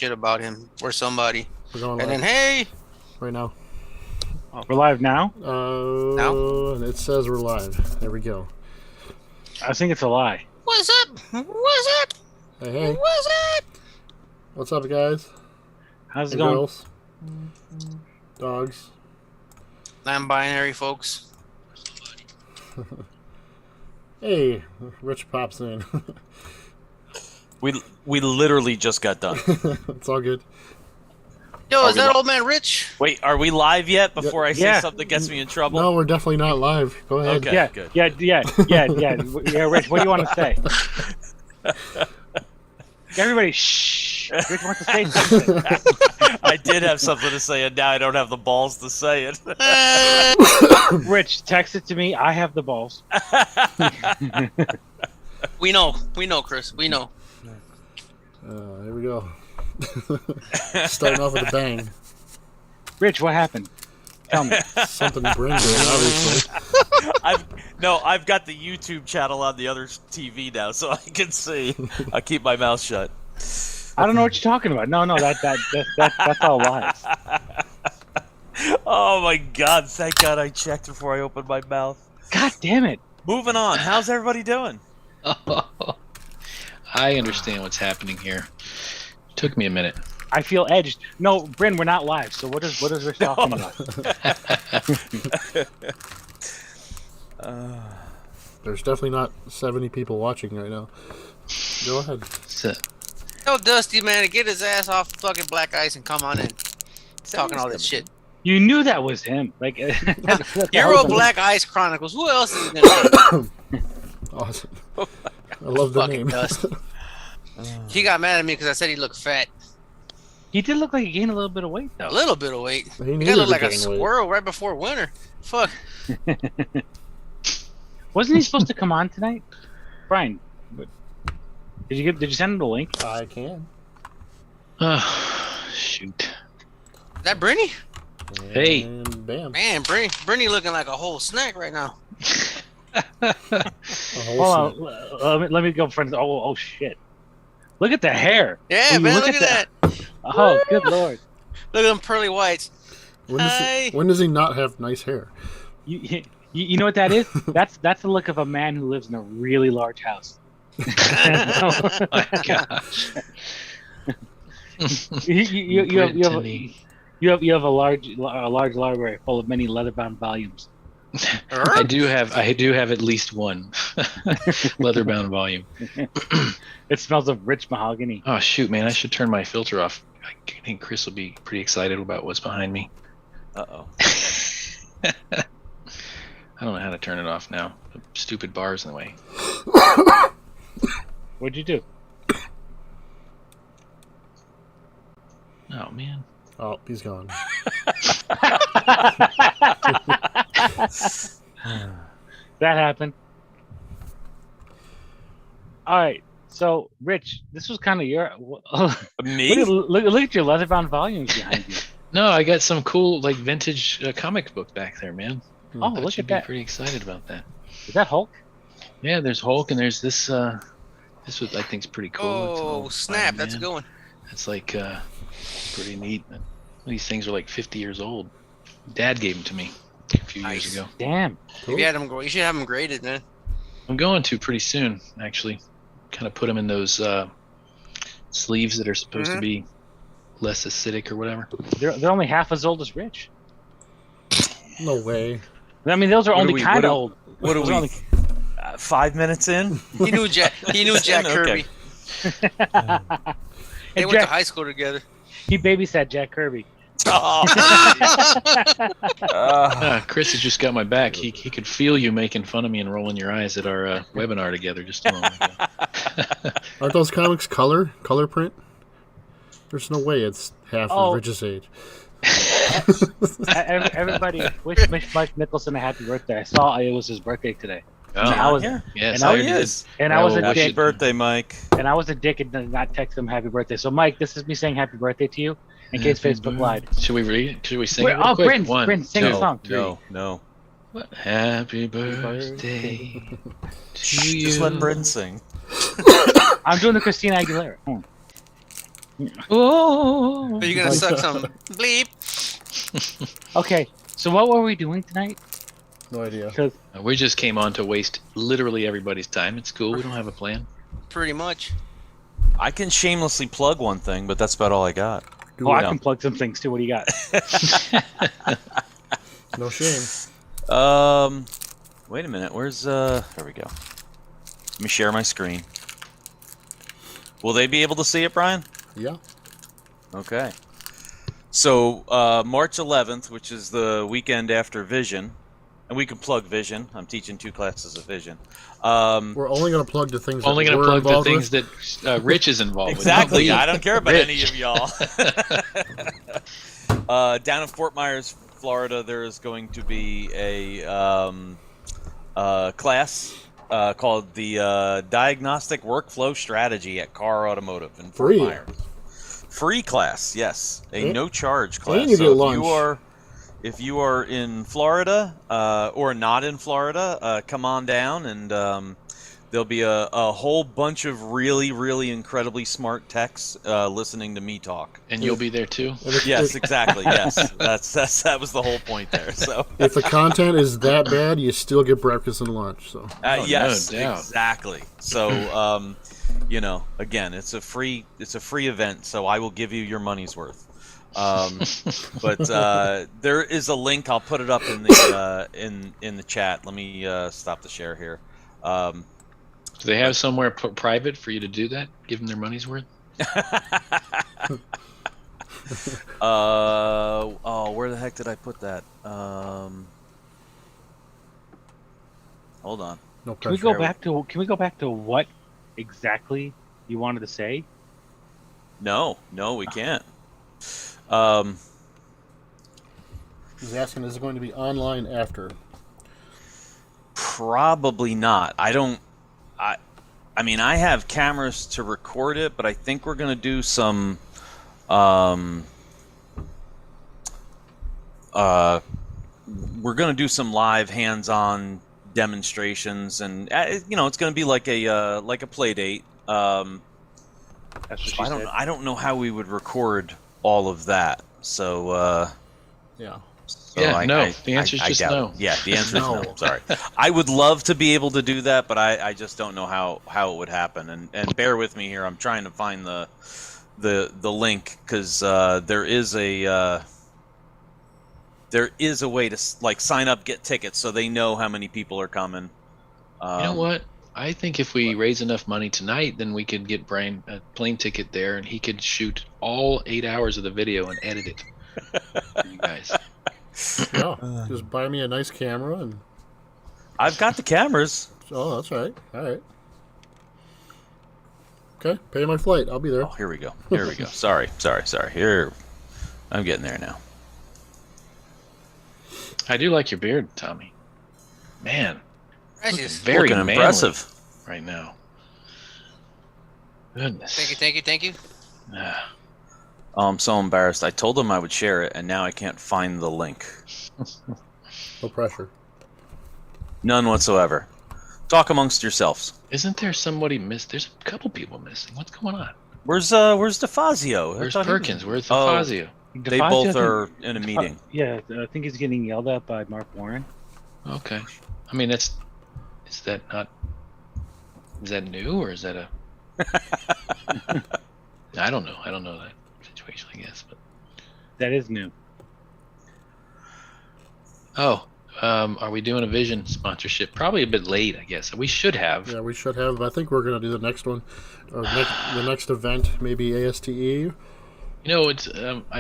shit about him or somebody. We're going And live then, hey! right now. We're live now? And it says we're live. There we go. I think it's a lie. What's up? What's up? Hey. What's up? What's up, guys? How's it Hey, going? girls. Dogs. Non-binary folks. Hey, Rich pops in. We literally just got done. It's all good. Yo, is that old man Rich? Wait, are we live yet? Before I say Yeah. something that gets me in trouble. No, we're definitely not live. Go ahead. Okay. Yeah, good. yeah, Rich, what do you want to say? Everybody, shh. Rich wants to say something. I did have something to say, and now I don't have the balls to say it. Rich, text it to me. I have the balls. We know, Chris. We know. Here we go. Starting off with a bang. Rich, what happened? Tell me. Something Bryn did, obviously. I've got the YouTube channel on the other TV now, so I can see. I keep my mouth shut. I don't know what you're talking about. No, that's all lies. Oh my God! Thank God I checked before I opened my mouth. God damn it. Moving on. How's everybody doing? I understand what's happening here. Took me a minute. I feel edged. No, Bryn, we're not live. So what is Rich talking about? There's definitely not 70 people watching right now. Go ahead. So, Tell Dusty, man, to get his ass off fucking black ice and come on in. Talking all that shit. You knew that was him. Like Euro Black Ice Chronicles. Who else is in there? Awesome. I love the Fucking name. Dust. He got mad at me because I said he looked fat. He did look like he gained a little bit of weight, A though. little bit of weight. He He needed looked to like a gain weight. squirrel right before winter. Fuck. Wasn't he supposed to come on tonight, Brian? Did you send him the link? I can. shoot. Is that Brinny? Hey. And bam. Man, Brinny looking like a whole snack right now. A whole Hold snap. on, let me go, friends. Oh shit! Look at the hair. Yeah, Ooh, man, look at that. Oh, good lord! Look at them pearly whites. When does he not have nice hair? You know what that is? That's the look of a man who lives in a really large house. Oh my gosh. You have a large library full of many leather-bound volumes. I do have at least one leather-bound volume. It smells of rich mahogany. Oh shoot, man! I should turn my filter off. I think Chris will be pretty excited about what's behind me. Uh-oh. I don't know how to turn it off now. The stupid bar's in the way. What'd you do? Oh man. Oh, he's gone. That happened. All right. So, Rich, this was kind of your. Me? Look at your leather-bound volumes behind you. No, I got some cool like vintage comic book back there, man. Oh, I look should at be that. pretty excited about that. Is that Hulk? Yeah, there's Hulk, and there's this. This was I think's pretty cool. It's an Oh, old snap. Spider-Man. That's a good one. It's like pretty neat. These things are like 50 years old. Dad gave them to me a few Nice. years ago. Damn. If you had them, you should have them graded, man. I'm going to pretty soon, actually. Kind of put them in those sleeves that are supposed to be less acidic or whatever. They're only half as old as Rich. No way. I mean, those are What only are we- kind what of are- old. What are Those we? only- 5 minutes in? He knew Jack Okay. Kirby. They went to high school together. He babysat Jack Kirby. Oh. Chris has just got my back. He could feel you making fun of me and rolling your eyes at our webinar together just a moment ago. Aren't those comics color print? There's no way it's half of Rich's age. Everybody wish Mike Nicholson a happy birthday. I saw it was his birthday today. Oh, I was, yeah. yes, and I I was- already is. and I was a Well, Happy dick. birthday, Mike. And I was a dick and did not text him happy birthday. So, Mike, this is me saying happy birthday to you in case Facebook lied. Should we read it? Should we sing it real Oh, quick? Bryn, sing a song. No. What? Happy birthday to you. Just let Bryn sing. I'm doing the Christina Aguilera. Oh. Are you gonna suck some bleep? Okay, so what were we doing tonight? No idea. Because We just came on to waste literally everybody's time. It's cool. We don't have a plan. Pretty much. I can shamelessly plug one thing, but that's about all I got. well, I Yeah. can plug some things too. What do you got? No shame. Wait a minute. Where's there we go. Let me share my screen. Will they be able to see it, Brian? Yeah. Okay. So March 11th, which is the weekend after Vision, and we can plug Vision. I'm teaching 2 classes of Vision. We're only going to plug the things Only that going to we're plug the involved things with. that Rich is involved Exactly. with. I don't care about Rich. any of y'all. Down in Fort Myers, Florida, there is going to be a class called the Diagnostic Workflow Strategy at Carr Automotive in Fort Free. Myers. Free class, yes, a And- no-charge class. and you get So lunch. if you are in Florida or not in Florida, come on down, and there'll be a whole bunch of really, really incredibly smart techs listening to me talk. And you'll be there too. And if, Yes, if, exactly. Yes, that was the whole point there. So if the content is that bad, you still get breakfast and lunch. So Oh, yes, no doubt. exactly. So again, it's a free event, so I will give you your money's worth. But there is a link. I'll put it up in the in the chat. Let me stop the share here. Do they have somewhere private for you to do that? Give them their money's worth? Where the heck did I put that? Hold on. no Can we pressure. go back to what exactly you wanted to say? No, we can't. He's asking, is it going to be online after? Probably not. I mean, I have cameras to record it, but I think we're gonna do some live hands-on demonstrations, and it's gonna be like a play date. That's what she said. I don't know how we would record all of that. So Yeah. Yeah, no. The answer is just doubt no. it. Yeah, the answer is No. no. Sorry. I would love to be able to do that, but I just don't know how it would happen. And bear with me here. I'm trying to find the link, because there is a way to sign up, get tickets, so they know how many people are coming. You know what? I think if we raise enough money tonight, then we could get Bryn a plane ticket there, and he could shoot all 8 hours of the video and edit it for you guys. Yeah. Just buy me a nice camera and. I've got the cameras. Oh, that's right. All right. Okay, pay my flight. I'll be there. Oh, here we go. Sorry. Here, I'm getting there now. I do like your beard, Tommy. Man, Precious. very Looking manly impressive. right now. Goodness. Thank you. Ah, Oh, I'm so embarrassed. I told them I would share it, and now I can't find the link. No pressure. None whatsoever. Talk amongst yourselves. isn't there somebody missed? There's a couple people missing. What's going on? Where's DeFazio? Where's I thought he was- Perkins? Where's Oh. Fazio? They DeFazio, both I think- are in a meeting. Yeah, I think he's getting yelled at by Mark Warren. Okay. I mean, is that new, or is that a? I don't know. I don't know that situation, I guess. But That is new. are we doing a Vision sponsorship? Probably a bit late, I guess. We should have. Yeah, we should have. I think we're going to do the next one. Or the next event, maybe ASTE. You know, it's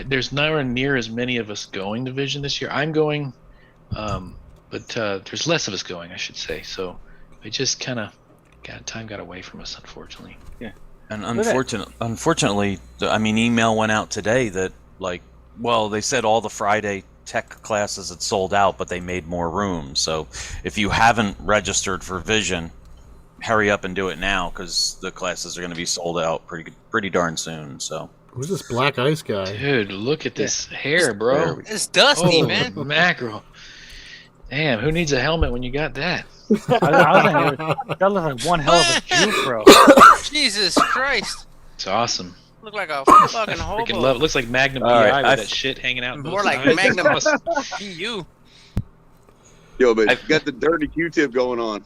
there's nowhere near as many of us going to Vision this year. I'm going, but there's less of us going, I should say. So it just kind of got away from us, unfortunately. And unfortunately, I mean, email went out today that, they said all the Friday tech classes had sold out, but they made more room. So if you haven't registered for Vision, hurry up and do it now, because the classes are going to be sold out pretty darn soon. So Who's this black ice guy? Dude, look at this hair, bro. It's dusty, Oh, man. mackerel. Damn, who needs a helmet when you got that? I was like, that looks like one hell of a Jew, bro. Jesus Christ. It's awesome. Look like a fucking Freaking hobo. love. It looks like Magnum All PI right, with I that shit hanging out. More both like sides. Magnum you. Yo, but you got the dirty Q-tip going on.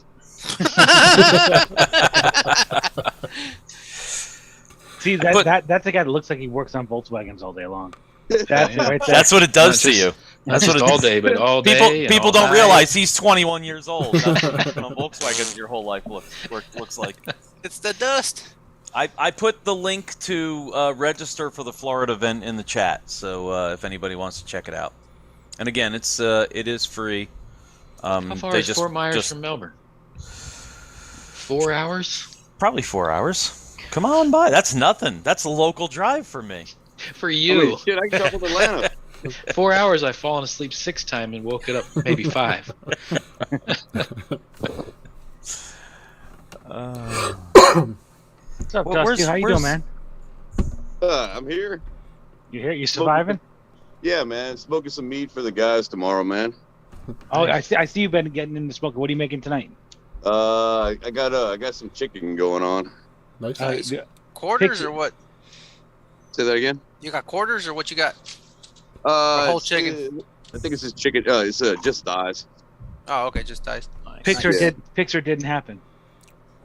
See, that's the guy that looks like he works on Volkswagens all day long. That's it right there. That's what it does Not to you. Not That's what just it all day, but all day. and People all don't night. realize he's 21 years old. That's what a Volkswagen your whole life looks like. It's the dust. I put the link to register for the Florida event in the chat, so if anybody wants to check it out. And again, it is free. How far is Fort Myers from Melbourne? 4 hours? Probably 4 hours. Come on by. That's nothing. That's a local drive for me. For you. Shit, I can travel to Atlanta. 4 hours, I've fallen asleep 6 times and woke it up maybe 5. What's up, Dusty? How you doing, man? I'm here. You here? You surviving? Yeah, man. Smoking some meat for the guys tomorrow, man. Oh, I see you've been getting into smoking. What are you making tonight? I got some chicken going on. Nice. Quarters or what? Say that again. You got quarters or what you got? Whole chicken. I think it's just chicken. It's just thighs. Oh, okay, just diced. Pixar didn't happen.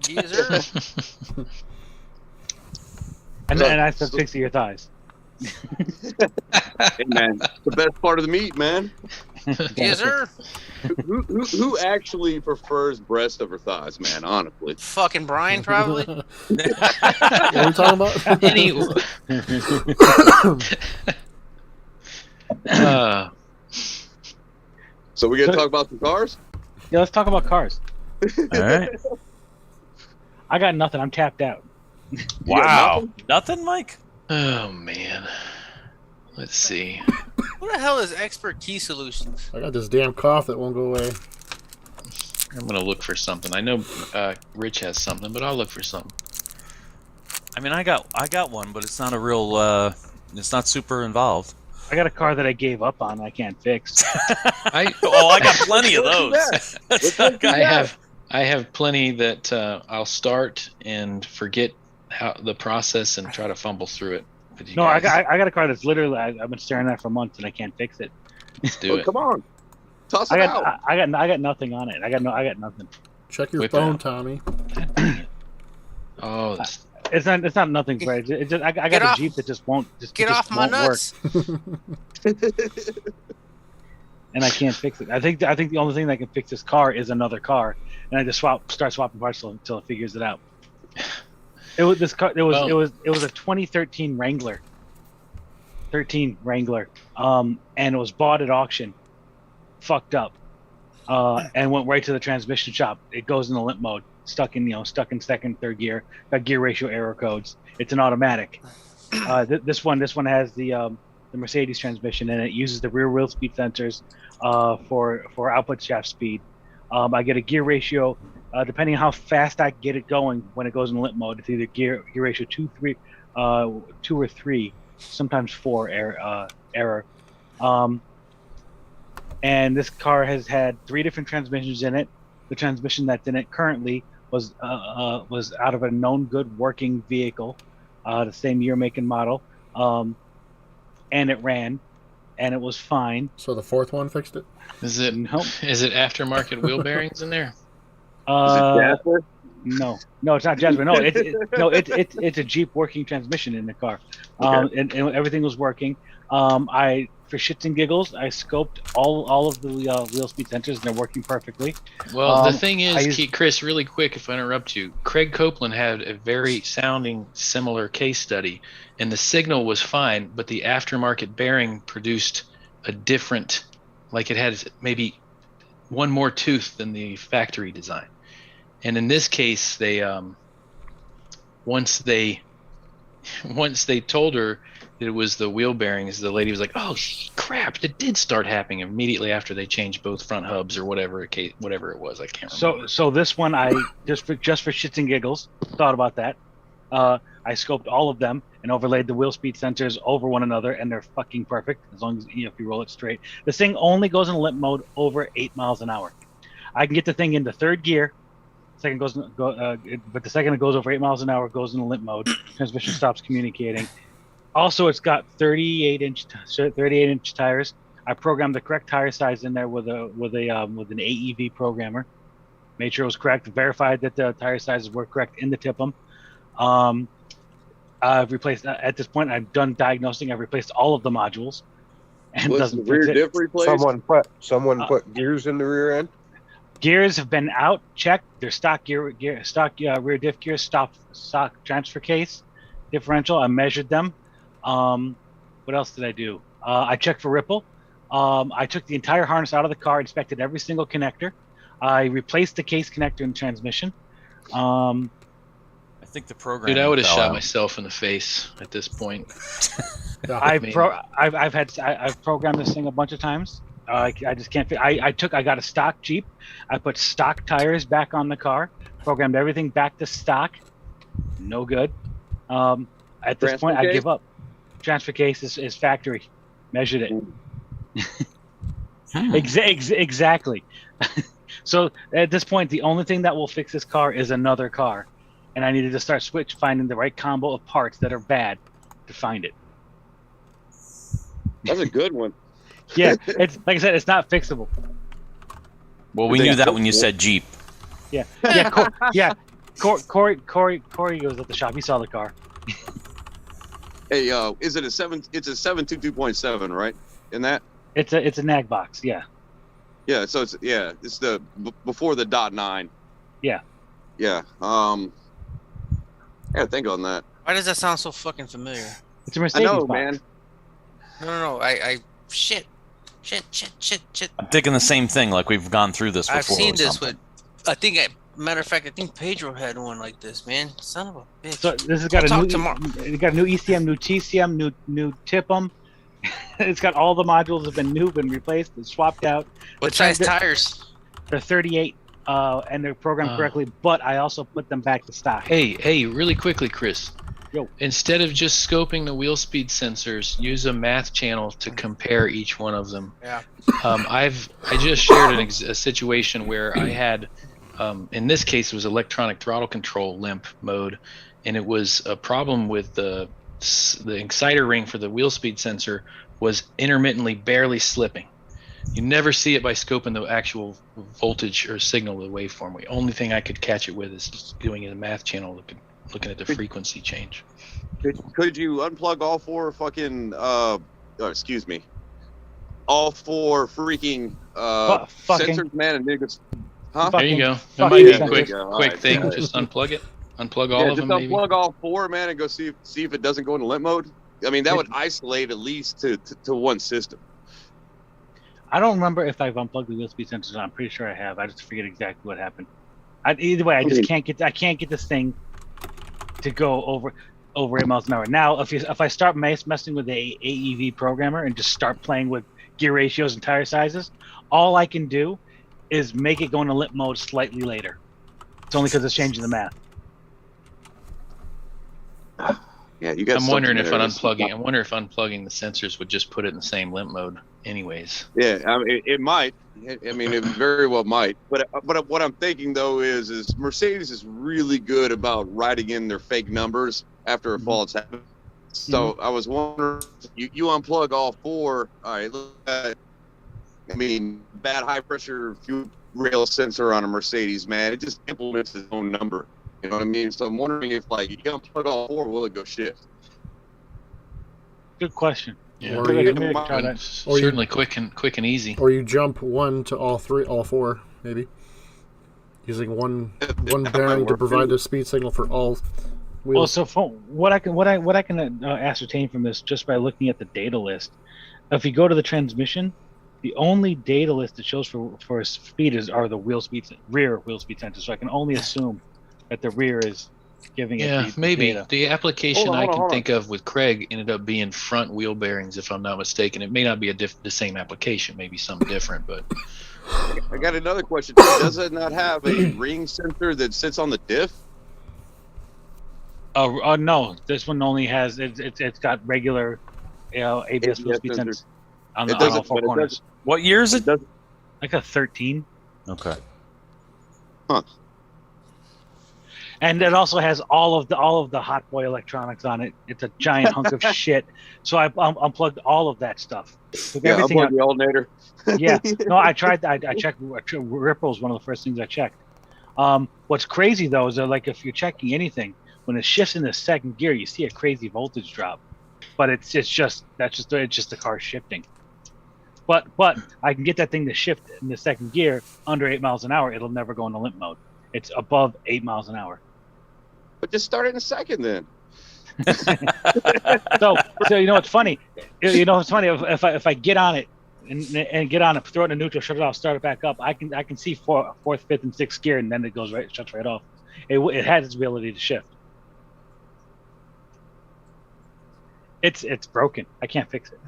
Yes, sir. And I said fix your thighs. Hey, man, the best part of the meat, man. Yes, sir. Who actually prefers breast over thighs, man? Honestly. Fucking Brian, probably. What are we talking about? So we gonna talk about some cars? Yeah, let's talk about cars. All right. I got nothing. I'm tapped out. Wow. Nothing, Mike? Oh, man. Let's see. What the hell is Expert Key Solutions? I got this damn cough that won't go away. I'm going to look for something. I know Rich has something, but I'll look for something. I mean, I got one, but it's not a real. It's not super involved. I got a car that I gave up on. I can't fix. I got plenty of those. I have plenty that I'll start and forget how the process and try to fumble through it. No, I got a car that's literally I've been staring at for months and I can't fix it. Let's do it. Come on, toss it out. I got nothing on it. I got nothing. Check your Whip phone, out. Tommy. Oh, It's not nothing great. It's just I got a Jeep that just won't Get off my nuts. And I can't fix it. I think the only thing that can fix this car is another car, and I just start swapping parts until it figures it out. It was a 2013 Wrangler. 13 Wrangler. And it was bought at auction, fucked up, and went right to the transmission shop. It goes into limp mode, stuck in second, third gear. Got gear ratio error codes. It's an automatic. This one has the Mercedes transmission, and it uses the rear wheel speed sensors for output shaft speed. I get a gear ratio depending on how fast I get it going when it goes in limp mode. It's either gear ratio 2 or 3, sometimes 4 error. And this car has had 3 different transmissions in it. The transmission that's in it currently was out of a known good working vehicle, the same year, make, and model. And it ran, and it was fine. So the fourth one fixed it? is it aftermarket wheel bearings in there? Is it Jasper? No, it's not Jasper. No, it's a Jeep working transmission in the car. Okay. And everything was working. For shits and giggles, I scoped all of the wheel speed sensors, and they're working perfectly. Well, the thing is, I used- Chris, really quick, if I interrupt you, Craig Copeland had a very sounding similar case study, and the signal was fine, but the aftermarket bearing produced a different, like it had maybe one more tooth than the factory design. And in this case, they once they told her that it was the wheel bearings, the lady was like, "Oh crap! It did start happening immediately after they changed both front hubs or whatever it was. I can't remember." So this one, I just for shits and giggles thought about that. I scoped all of them and overlaid the wheel speed sensors over one another, and they're fucking perfect as long as if you roll it straight. This thing only goes in limp mode over 8 miles an hour. I can get the thing into third gear, But the second it goes over 8 miles an hour, it goes into limp mode. Transmission stops communicating. Also, it's got 38-inch tires. I programmed the correct tire size in there with an AEV programmer. Made sure it was correct. Verified that the tire sizes were correct in the TIPM. I've replaced. At this point, I've done diagnosing. I've replaced all of the modules. And Was the rear diff replaced? Someone put gears in the rear end. Gears have been out, checked. Their stock rear diff gears, stock transfer case, differential. I measured them. What else did I do? I checked for ripple. I took the entire harness out of the car, inspected every single connector. I replaced the case connector in transmission. I think the program. Dude, I would have shot myself in the face at this point. I've programmed this thing a bunch of times. I just can't. I got a stock Jeep. I put stock tires back on the car. Programmed everything back to stock. No good. At this point, I give up. Transfer case is factory. Measured it. Exactly. So at this point, the only thing that will fix this car is another car, and I needed to start finding the right combo of parts that are bad to find it. That's a good one. Yeah, it's like I said, it's not fixable. Well, we knew that when you said Jeep. Yeah. Corey was at the shop. He saw the car. Hey, is it a 7? It's a 722.7, right? In that? It's a nag box. Yeah. Yeah. So it's the before the .9. Yeah. Yeah. I gotta think on that. Why does that sound so fucking familiar? It's a Mercedes I know, box. man. No. Shit. I'm thinking the same thing. Like we've gone through this before. I've seen or this something. matter of fact, I think Pedro had one like this, man. Son of a bitch. So this has got We'll a talk new, tomorrow. it got a new ECM, new TCM, new TIPM. It's got all the modules have been replaced, and swapped out. What size tires? They're 38, and they're programmed correctly. But I also put them back to stock. Hey, really quickly, Chris. Yo. Instead of just scoping the wheel speed sensors, use a math channel to compare each one of them. Yeah. I just shared a situation where I had, in this case, it was electronic throttle control limp mode, and it was a problem with the exciter ring for the wheel speed sensor was intermittently barely slipping. You never see it by scoping the actual voltage or signal of the waveform. The only thing I could catch it with is just doing it in a math channel, looking at the frequency change. Could you unplug all four fucking excuse me, all four freaking sensors, man, and niggas? Huh? There you go. That fucking might be a sensors. quick thing. Right. Just unplug it. Unplug all of just them. Maybe. unplug all four, man, and go see if it doesn't go into limp mode. I mean, that would isolate at least to one system. I don't remember if I've unplugged the wheel speed sensors. I'm pretty sure I have. I just forget exactly what happened. Either way, I just can't get this thing to go over 8 miles an hour. Now, if I start messing with the AEV programmer and just start playing with gear ratios and tire sizes, all I can do is make it go into limp mode slightly later. It's only because it's changing the math. Yeah, you got. I'm wondering if unplugging the sensors would just put it in the same limp mode, anyways. Yeah, I mean, it might. I mean, it very well might. But what I'm thinking though is Mercedes is really good about writing in their fake numbers after a fault's happened. So I was wondering, you unplug all four. All right, look at, I mean, bad high pressure fuel rail sensor on a Mercedes, man, it just implements its own number. You know what I mean? So I'm wondering if, like, you unplug all four, will it go shift? Good question. Yeah, Or you- certainly quick and easy. Or you jump one to all four, maybe. Using one bearing to provide the speed signal for all wheels. Well, so from what I can ascertain from this just by looking at the data list, if you go to the transmission, the only data list that shows for speed are the rear wheel speed sensors. So I can only assume that the rear is giving it the maybe data. the application Hold on, I can hold on. think of with Craig ended up being front wheel bearings, if I'm not mistaken. It may not be the same application, maybe something different, but I got another question. Does it not have a ring sensor that sits on the diff? No, this one only has it's got regular, ABS wheel speed sensors. sensors on It all doesn't- four but it corners. doesn't- What year is it? Like a 13. Okay. And it also has all of the hot boy electronics on it. It's a giant hunk of shit. So I unplugged all of that stuff. Took Yeah, everything unplug the alternator. Yeah, no, I tried. I checked. Ripple was one of the first things I checked. What's crazy though is that, like, if you're checking anything, when it shifts in the second gear, you see a crazy voltage drop. But it's just the car shifting. But I can get that thing to shift in the second gear under 8 miles an hour. It'll never go into limp mode. It's above 8 miles an hour. But just start it in a second then. So you know what's funny? You know what's funny? If I get on it and get on it, throw it in neutral, shut it off, start it back up, I can see fourth, fifth, and sixth gear, and then it goes right, shuts right off. It has its ability to shift. It's broken. I can't fix it.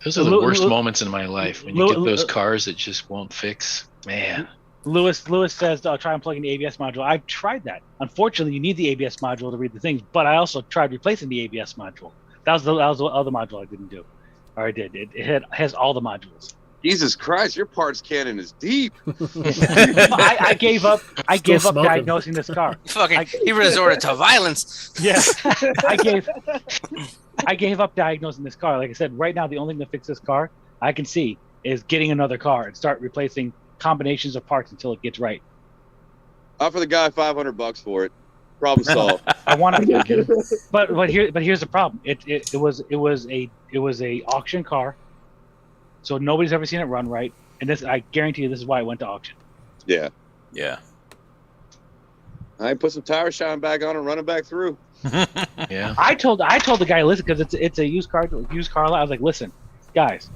Those are the worst moments in my life when you get those cars that just won't fix. Man. Lewis says, "I'll try unplugging the ABS module." I've tried that. Unfortunately, you need the ABS module to read the things. But I also tried replacing the ABS module. That was the other module I didn't do, or I did. It has all the modules. Jesus Christ, your parts cannon is deep. I gave up. I gave up smoking. diagnosing this car. He resorted to violence. Yeah, I gave up diagnosing this car. Like I said, right now the only thing to fix this car I can see is getting another car and start replacing combinations of parts until it gets right. Offer the guy $500 for it. Problem solved. I want to, but here's the problem. It was a auction car, so nobody's ever seen it run right. And this, I guarantee you, this is why it went to auction. Yeah. Yeah. I put some tire shine back on and run it back through. Yeah. I told the guy, listen, because it's a used car lot. I was like, listen, guys,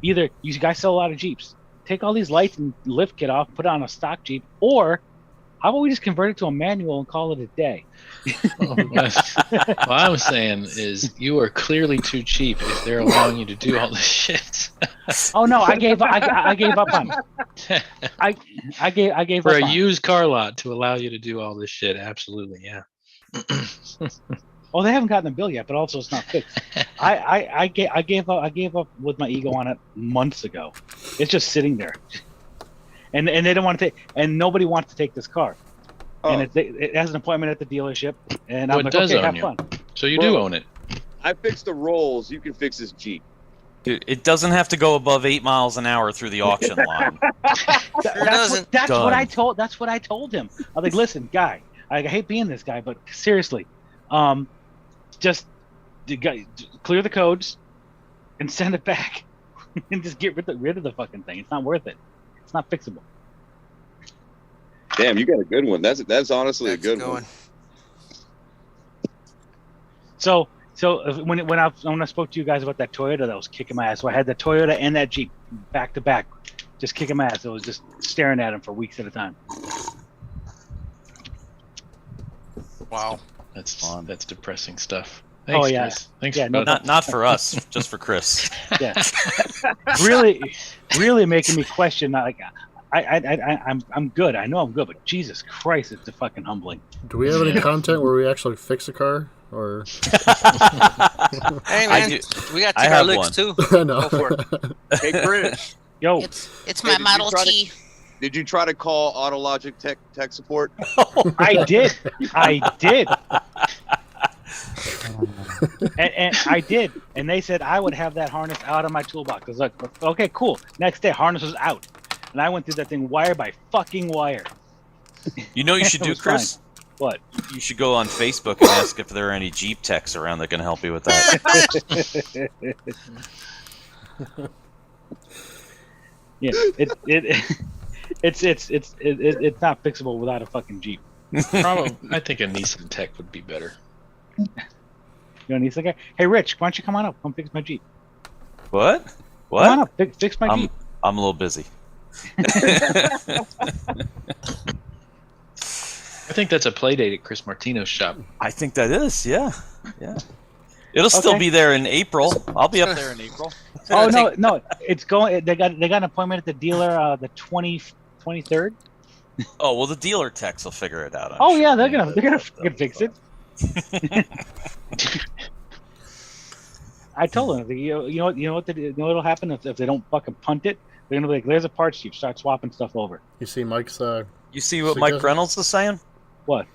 either you guys sell a lot of Jeeps, take all these lights and lift kit off, put it on a stock Jeep, or how about we just convert it to a manual and call it a day? What I'm saying is you are clearly too cheap if they're allowing you to do all this shit. Oh no, I gave up on it. I gave For up a on it. used car lot to allow you to do all this shit. Absolutely, yeah. Oh, they haven't gotten the bill yet, but also it's not fixed. I gave up with my ego on it months ago. It's just sitting there, and they don't want to take, and nobody wants to take this car. Oh. And it has an appointment at the dealership, and Well, I'm it like, does okay, own have you. fun. So you do own it. I fixed the rolls. You can fix this Jeep. Dude, it doesn't have to go above 8 miles an hour through the auction line. doesn't. That's Done. what I told. That's what I told him. I was like, listen, guy, I hate being this guy, but seriously, just clear the codes and send it back, and just get rid of the fucking thing. It's not worth it. It's not fixable. Damn, you got a good one. That's honestly a good one. So when I spoke to you guys about that Toyota that was kicking my ass, so I had the Toyota and that Jeep back to back, just kicking my ass. I was just staring at him for weeks at a time. Wow. That's depressing stuff. Thanks, Oh, yeah. Chris. Thanks Yeah, for no, Not for us, just for Chris. Yeah, really making me question. Like, I'm good. I know I'm good, but Jesus Christ, it's fucking humbling. Do we have any content where we actually fix a car? Or Hey man, we got to I take our have licks one. too. I know. Go for it. Hey, Bryn, Yo, It's Hey, my did you Model try to- T. did you try to call Autologic tech support? I did. And I did, and they said I would have that harness out of my toolbox. I was like, okay, cool. Next day, harness was out, and I went through that thing wire by fucking wire. You know what you should It do, was Chris? What? You should go on Facebook and ask if there are any Jeep techs around that can help you with that. Yeah, it's not fixable without a fucking Jeep. Probably, I think a Nissan Tech would be better. You know, and he's like, hey, Rich, why don't you come on up? Come fix my Jeep. What? Come on What? up, fix my Jeep. I'm a little busy. I think that's a play date at Chris Martino's shop. I think that is, yeah. It'll still be there in April. I'll be up there in April. Oh no, it's going. They got an appointment at the dealer the 23rd. Oh well, the dealer techs will figure it out. I'm Oh sure. yeah, they're gonna fix it. I told them, you know what'll happen if they don't fucking punt it. They're gonna be like, "There's a parts Jeep. Start swapping stuff over." You see Mike's You see what So Mike doesn't- Reynolds is saying? What?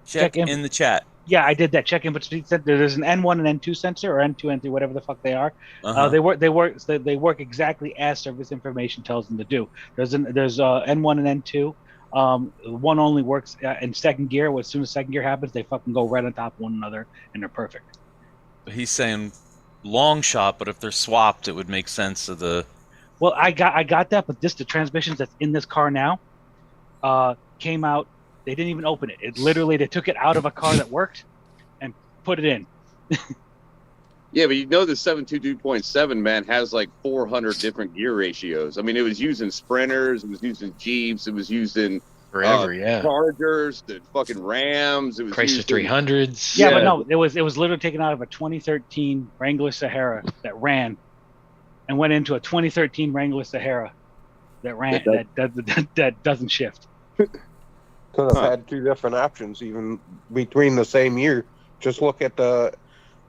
Check Check in. in the chat. Yeah, I did that. Check input speed sensor. There's an N1 and N2 sensor, or N2, N3, whatever the fuck they are. Uh-huh. They work exactly as service information tells them to do. There's N1 and N2. One only works in second gear. As soon as second gear happens, they fucking go right on top of one another, and they're perfect. He's saying long shot, but if they're swapped, it would make sense of the. Well, I got that, but the transmissions that's in this car now came out. They didn't even open it. It literally, they took it out of a car that worked and put it in. Yeah, but you know the 722.7, man, has like 400 different gear ratios. I mean, it was using Sprinters, it was using Jeeps, it was using Forever, Chargers, the fucking Rams, it was Chrysler using 300s. Yeah, but no, it was literally taken out of a 2013 Wrangler Sahara that ran, and went into a 2013 Wrangler Sahara that ran that doesn't shift. Could have had two different options even between the same year. Just look at the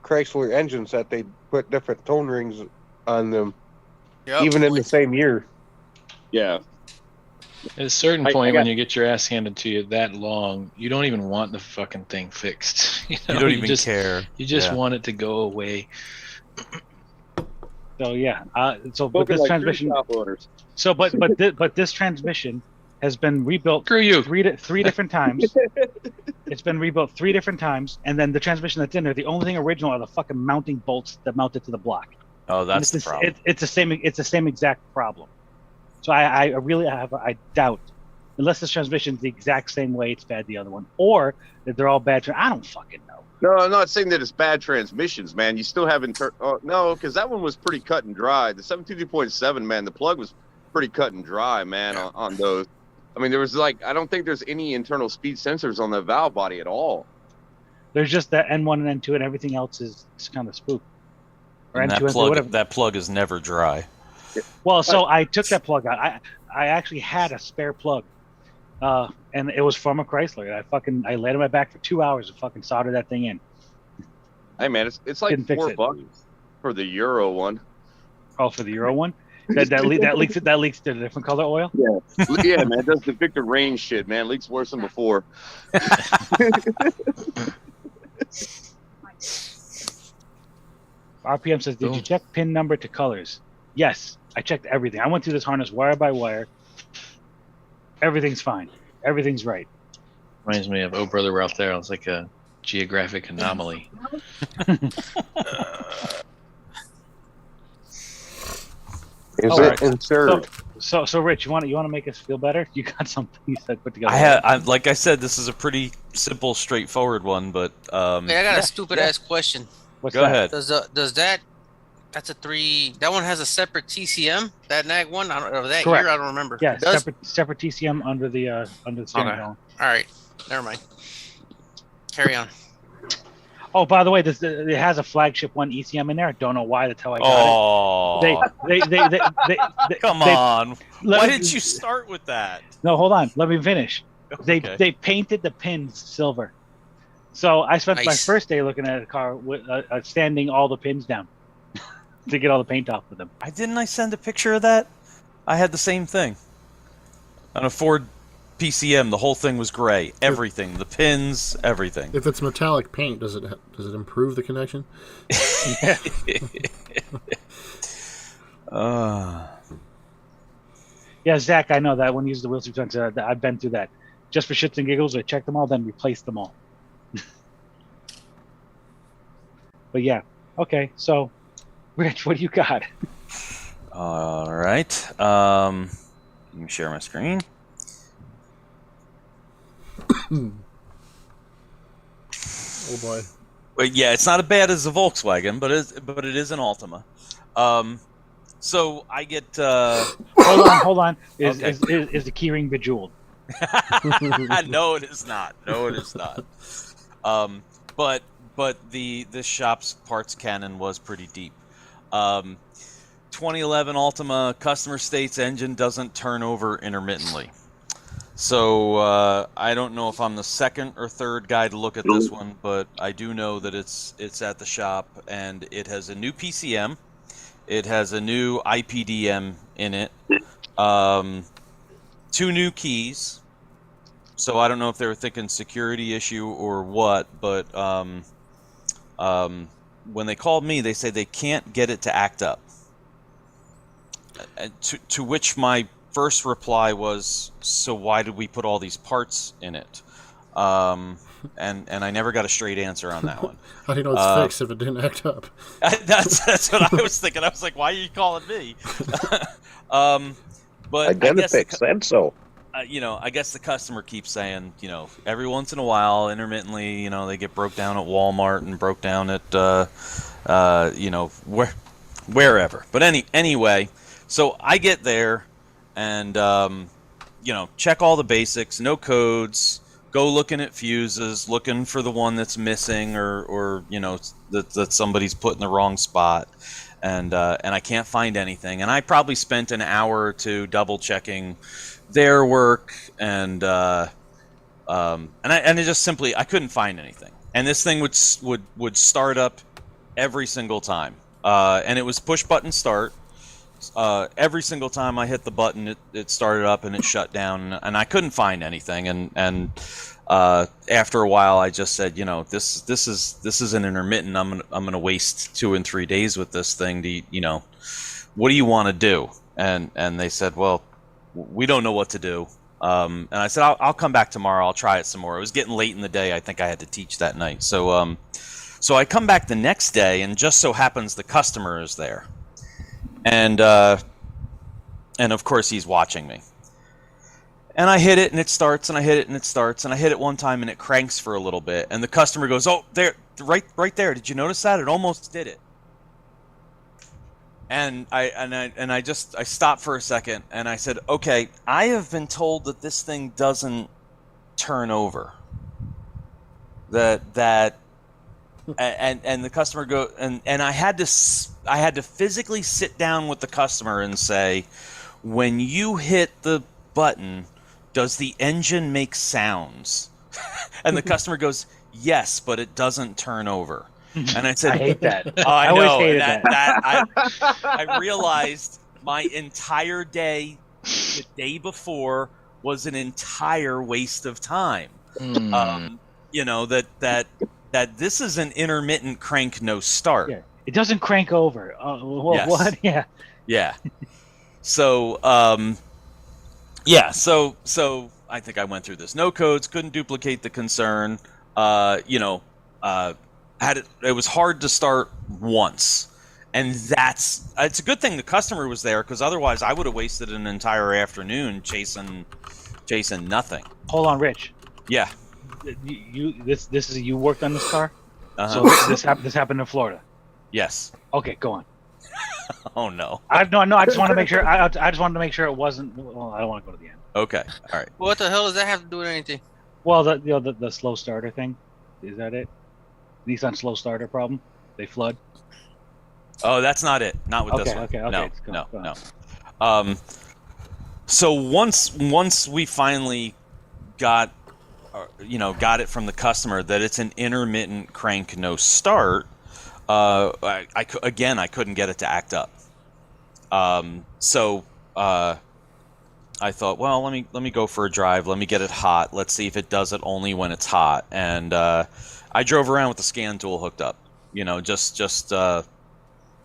Chrysler engines that they put different tone rings on them, even in the same year. Yeah. At a certain point, when you get your ass handed to you that long, you don't even want the fucking thing fixed. You don't even care. You just want it to go away. So yeah, but Spoken this like transmission. true shop owners. So but this transmission has been rebuilt Screw you. three different times. It's been rebuilt 3 different times, and then the transmission that's in there, the only thing original are the fucking mounting bolts that mount it to the block. Oh, that's the problem. It's the same exact problem. So I doubt, unless this transmission's the exact same way, it's bad the other one, or that they're all bad. I don't fucking know. No, I'm not saying that it's bad transmissions, man. You still haven't no, because that one was pretty cut and dry. The 722.7, man, the plug was pretty cut and dry, man, on those. I mean, there was I don't think there's any internal speed sensors on the valve body at all. There's just that N1 and N2, and everything else is kind of spook. Or And N2, that plug is never dry. Well, so I took that plug out. I actually had a spare plug, and it was from a Chrysler. I laid on my back for 2 hours and fucking soldered that thing in. Hey, man, it's like Didn't fix $4 it. for the Euro one. Oh, for the Euro one, that leaks to a different color oil. Yeah, man, it does the Victor Range shit, man. Leaks worse than before. RPM says, did you check pin number to colors? Yes, I checked everything. I went through this harness wire by wire. Everything's fine. Everything's right. Reminds me of Oh Brother We're Out There. It's like a geographic anomaly. Is it inserted? So Rich, you want to make us feel better? You got something you said put together. Like I said, this is a pretty simple, straightforward one, but Hey, I got a stupid ass question. What's go that? ahead. Does that's a 3? That one has a separate TCM. That NAG one, I don't know that Correct. year. I don't remember. Yeah, It does? separate TCM under the steering Okay. column. All right, never mind. Carry on. Oh, by the way, it has a flagship 1 ECM in there. I don't know why. That's how I got Oh, it. They come on! Why didn't you start with that? No, hold on. Let me finish. Okay. They painted the pins silver. So I spent my Nice. first day looking at a car with sanding all the pins down to get all the paint off of them. I send a picture of that? I had the same thing on a Ford PCM. The whole thing was gray. Everything, the pins, everything. If it's metallic paint, does it improve the connection? Yeah, Zach, I know that when you use the wheel sequence, I've been through that. Just for shits and giggles, I checked them all, then replaced them all. But yeah, okay. So, Rich, what do you got? All right. Let me share my screen. Oh boy. But yeah, it's not as bad as a Volkswagen, but it is an Altima. So I get. Hold on. Is the keyring bejeweled? No, it is not. No, it is not. But the shop's parts canon was pretty deep. 2011 Altima customer states engine doesn't turn over intermittently. So I don't know if I'm the second or third guy to look at this one, but I do know that it's at the shop, and it has a new PCM. It has a new IPDM in it. 2 new keys. So I don't know if they were thinking security issue or what, but when they called me, they say they can't get it to act up. To which my first reply was, so why did we put all these parts in it? And I never got a straight answer on that one. How do you know it's fixed if it didn't act up? That's what I was thinking. I was like, why are you calling me? But I get it fixed. Said so. I guess the customer keeps saying, every once in a while, intermittently, they get broke down at Walmart and broke down at, wherever. But anyway, so I get there and, check all the basics, no codes, go looking at fuses, looking for the one that's missing or that somebody's put in the wrong spot. And I can't find anything. And I probably spent an hour or two double checking their work and I just simply I couldn't find anything. And this thing would start up every single time. And it was push button start. Every single time I hit the button, it started up and it shut down, and I couldn't find anything. And after a while, I just said, this is an intermittent. I'm gonna waste 2 and 3 days with this thing. What do you want to do? And they said, well, we don't know what to do. And I said, I'll come back tomorrow. I'll try it some more. It was getting late in the day. I think I had to teach that night. So I come back the next day, and just so happens the customer is there. And of course he's watching me. And I hit it and it starts, and I hit it and it starts, and I hit it one time and it cranks for a little bit. And the customer goes, "Oh, there, right there. Did you notice that? It almost did it." And I stopped for a second and I said, "Okay, I have been told that this thing doesn't turn over. That." And the customer and I had to physically sit down with the customer and say, when you hit the button, does the engine make sounds? And the customer goes, yes, but it doesn't turn over. And I said, I hate that. Oh, I know. always hated that. I realized my entire day, the day before, was an entire waste of time. That this is an intermittent crank no start. Yeah. It doesn't crank over. Yes. What? Yeah. Yeah. So so I think I went through this. No codes, couldn't duplicate the concern. It was hard to start once. And it's a good thing the customer was there, because otherwise I would have wasted an entire afternoon chasing nothing. Hold on, Rich. Yeah. You worked on this car? Uh-huh. So this happened in Florida? Yes. Okay, go on. Oh no. I just want to make sure. I just wanted to make sure it wasn't. Well, I don't want to go to the end. Okay. All right. What the hell does that have to do with anything? Well, the slow starter thing. Is that it? Nissan slow starter problem. They flood. Oh, that's not it. Not with this one. Okay. No. So once we finally got it from the customer that it's an intermittent crank no start, I couldn't get it to act up. So I thought, well, let me go for a drive. Let me get it hot. Let's see if it does it only when it's hot. And I drove around with the scan tool hooked up, just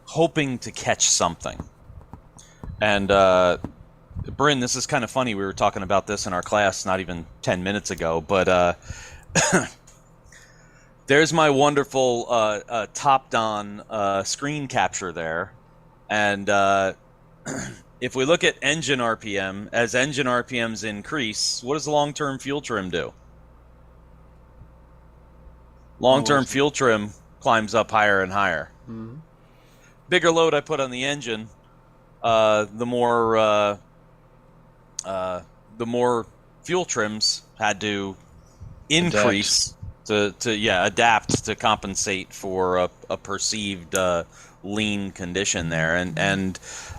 hoping to catch something. And Bryn, this is kind of funny. We were talking about this in our class not even 10 minutes ago, but there's my wonderful top-down screen capture there. And if we look at engine RPM, as engine RPMs increase, what does the long-term fuel trim do? Long-term fuel trim climbs up higher and higher. Mm-hmm. Bigger load I put on the engine, the more fuel trims had to increase to adapt to compensate for a perceived lean condition there. And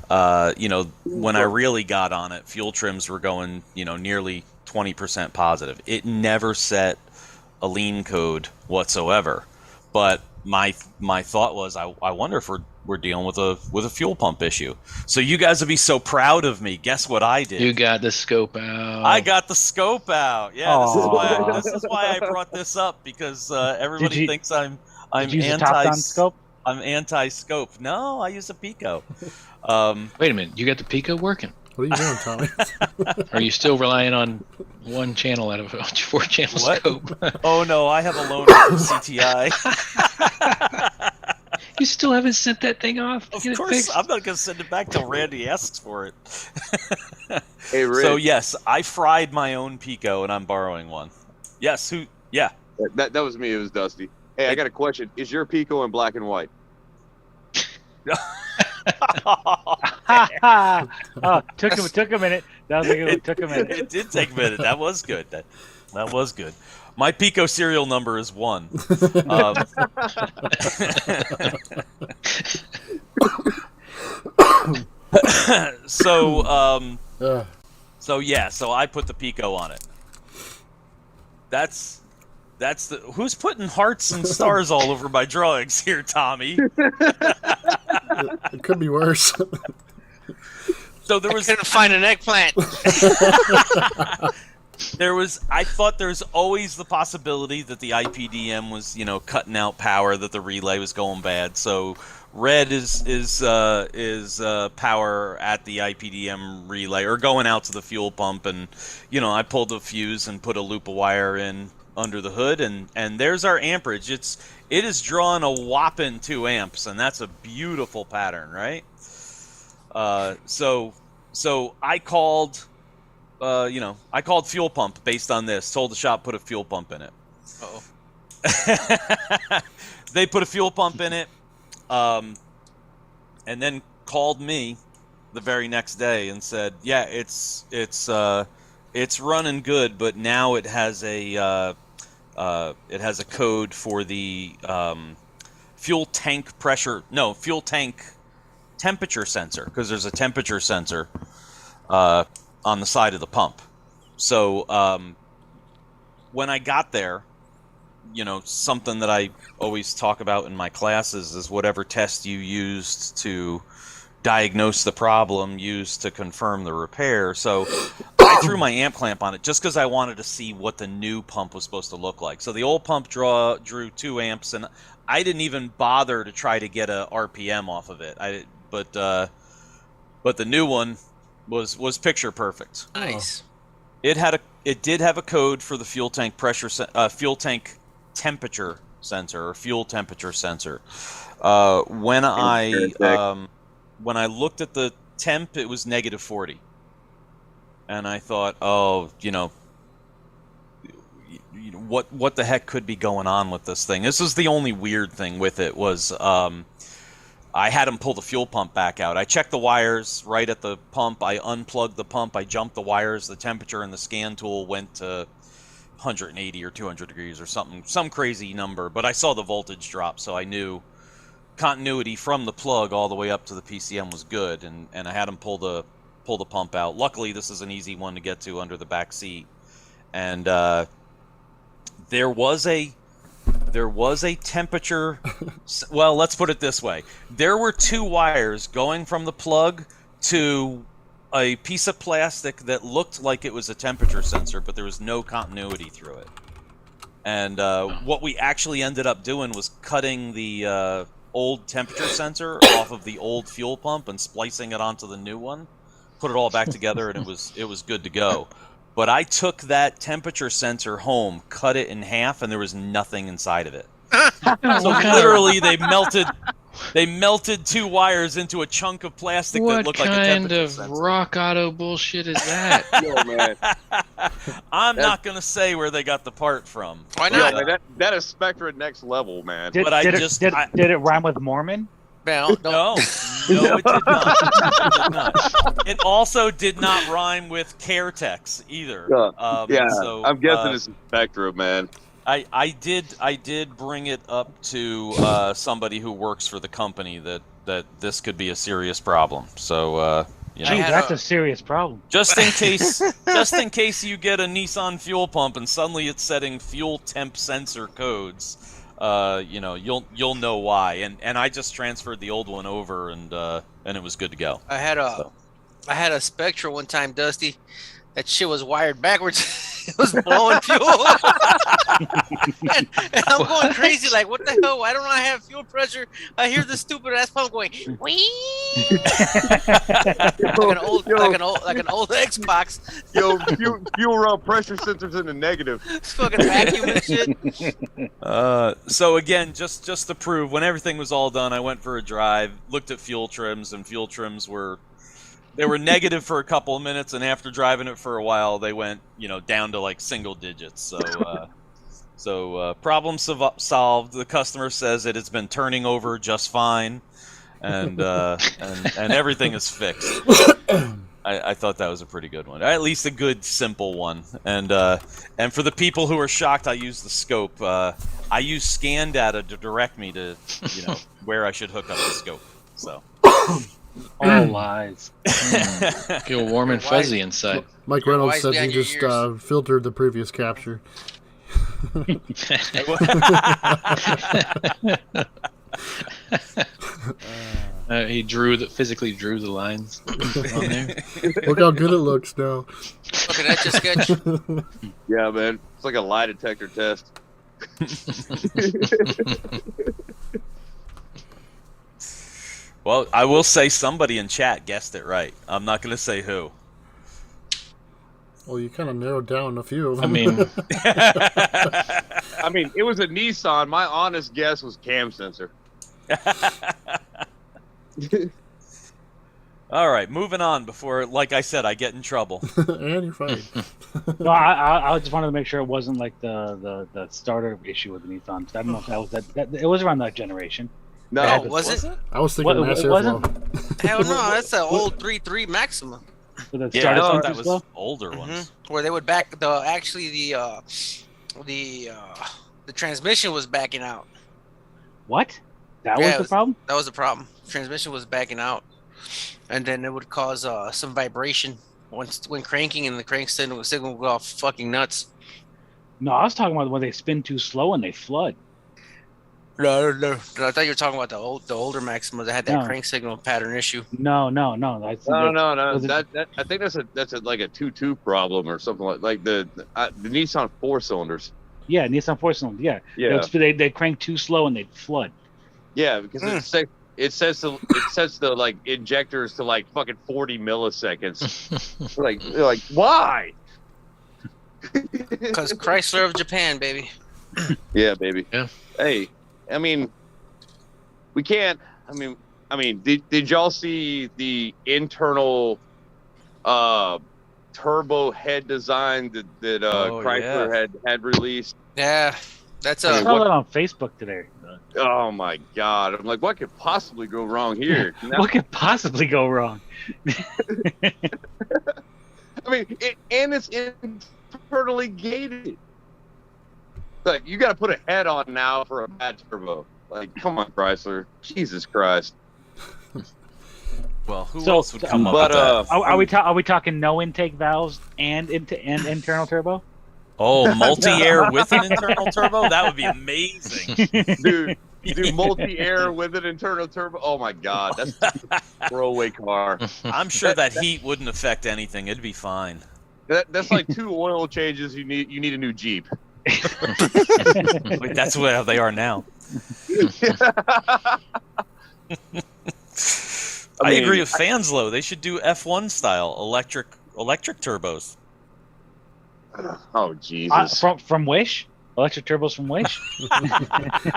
when I really got on it, fuel trims were going nearly 20% positive. It never set a lean code whatsoever. But my thought was, I wonder if we're we're dealing with a fuel pump issue. So you guys would be so proud of me. Guess what I did? You got the scope out. I got the scope out. Yeah, Aw. this is why I brought this up, because everybody thinks I'm Did you use a top-down scope? I'm anti-scope. No, I use a Pico. Wait a minute, you got the Pico working? What are you doing, Tommy? Are you still relying on one channel out of a 4-channel scope? Oh no, I have a loaner from CTI. You still haven't sent that thing off? Of course, I'm not going to send it back till Randy asks for it. Hey, Rick. So yes, I fried my own Pico, and I'm borrowing one. Yes, who? Yeah. That was me. It was Dusty. Hey, I got a question. Is your Pico in black and white? Oh, took a minute. That was a good one. Took a minute. It did take a minute. That was good. That was good. My Pico serial number is 1. So I put the Pico on it. That's the who's putting hearts and stars all over my drawings here, Tommy. It could be worse. So I couldn't find an eggplant. I thought there's always the possibility that the IPDM was, cutting out power, that the relay was going bad. So red is power at the IPDM relay, or going out to the fuel pump, and I pulled the fuse and put a loop of wire in under the hood, and there's our amperage. It is drawing a whopping 2 amps, and that's a beautiful pattern, right? So I called. I called fuel pump based on this. Told the shop put a fuel pump in it. Uh-oh. They put a fuel pump in it, and then called me the very next day and said, "Yeah, it's running good, but now it has a code for the fuel tank temperature sensor, because there's a temperature sensor on the side of the pump." So when I got there, something that I always talk about in my classes is whatever test you used to diagnose the problem, used to confirm the repair. So I threw my amp clamp on it just because I wanted to see what the new pump was supposed to look like. So the old pump drew 2 amps, and I didn't even bother to try to get a RPM off of it. But the new one was picture perfect. Nice. It did have a code for the fuel tank fuel tank temperature sensor, or fuel temperature sensor. When I looked at the temp, it was -40, and I thought, what the heck could be going on with this thing? This is the only weird thing with it was. I had him pull the fuel pump back out. I checked the wires right at the pump. I unplugged the pump. I jumped the wires. The temperature in the scan tool went to 180 or 200 degrees or something, some crazy number. But I saw the voltage drop, so I knew continuity from the plug all the way up to the PCM was good. And I had him pull the pump out. Luckily, this is an easy one to get to under the back seat. And there was a temperature. Well, let's put it this way. There were 2 wires going from the plug to a piece of plastic that looked like it was a temperature sensor, but there was no continuity through it. And what we actually ended up doing was cutting the old temperature sensor off of the old fuel pump and splicing it onto the new one. Put it all back together, and it was good to go. But I took that temperature sensor home, cut it in half, and there was nothing inside of it. So literally, they melted 2 wires into a chunk of plastic that looked like a temperature sensor. What kind of rock auto bullshit is that? Yo, man. I'm not going to say where they got the part from. Why not? Yo, man, that is Spectra next level, man. Did it rhyme with Mormon? No, No, it did not. It did not. It also did not rhyme with Caretex either. So, I'm guessing it's Spectra, man. I did bring it up to somebody who works for the company that this could be a serious problem. So that's a serious problem. Just in case you get a Nissan fuel pump and suddenly it's setting fuel temp sensor codes. you'll know why. And I just transferred the old one over, and it was good to go. I had a Spectra one time, Dusty. That shit was wired backwards. It was blowing fuel. and I'm going crazy. Like, what the hell? Why don't I have fuel pressure? I hear the stupid ass pump going, wee. like an old Xbox. Yo, fuel rod pressure sensors in the negative. It's fucking vacuum and shit. So again, just to prove, when everything was all done, I went for a drive, looked at fuel trims, and fuel trims were negative for a couple of minutes, and after driving it for a while, they went, down to like single digits. So, problem solved. The customer says that it's been turning over just fine, and everything is fixed. I thought that was a pretty good one, at least a good simple one. And for the people who are shocked, I used the scope. I use scan data to direct me to where I should hook up the scope. So. All lies. Feel warm and fuzzy inside. Mike Reynolds said he just filtered the previous capture. He physically drew the lines on there. Look how good it looks now. Look at that, just sketch. Yeah, man. It's like a lie detector test. Well, I will say somebody in chat guessed it right. I'm not going to say who. Well, you kind of narrowed down a few of them. I mean, it was a Nissan. My honest guess was cam sensor. All right, moving on before, like I said, I get in trouble. And you're fine. No, I just wanted to make sure it wasn't like the starter issue with the Nissan. I don't know if that was that. It was around that generation. No, was it? I was thinking mass airflow. Hell no, that's an old 3.3 Maxima. Yeah, I thought that was older ones. Where they would back the transmission was backing out. What? That was the problem? That was the problem. Transmission was backing out, and then it would cause some vibration when cranking, and the crank signal would go off fucking nuts. No, I was talking about when they spin too slow and they flood. No. I thought you were talking about the older Maxima that had that crank signal pattern issue. No. No. That I think that's like a 2.2 problem or something like the Nissan 4-cylinders. Yeah, Nissan 4-cylinder. Yeah. They crank too slow and they'd flood. Yeah, because it sets the like injectors to like fucking 40 milliseconds. like why? Because Chrysler of Japan, baby. Yeah, baby. Yeah. Hey, I mean, we can't. I mean, did y'all see the internal turbo head design that Chrysler had released? Yeah, that's I saw that on Facebook today. Oh my God! I'm like, what could possibly go wrong here? What could possibly go wrong? I mean, it's internally gated. Like, you got to put a head on now for a bad turbo. Like, come on, Chrysler. Jesus Christ. Well, who else would come up with that? Are we talking no intake valves and internal turbo? Oh, multi-air with an internal turbo? That would be amazing. Dude, multi-air with an internal turbo? Oh, my God. That's a throwaway car. I'm sure that heat wouldn't affect anything. It'd be fine. That's like 2 oil changes. You need a new Jeep. Wait, that's what they are now. I agree with Fanslow. They should do F1 style electric turbos. Oh Jesus! From Wish, electric turbos from Wish.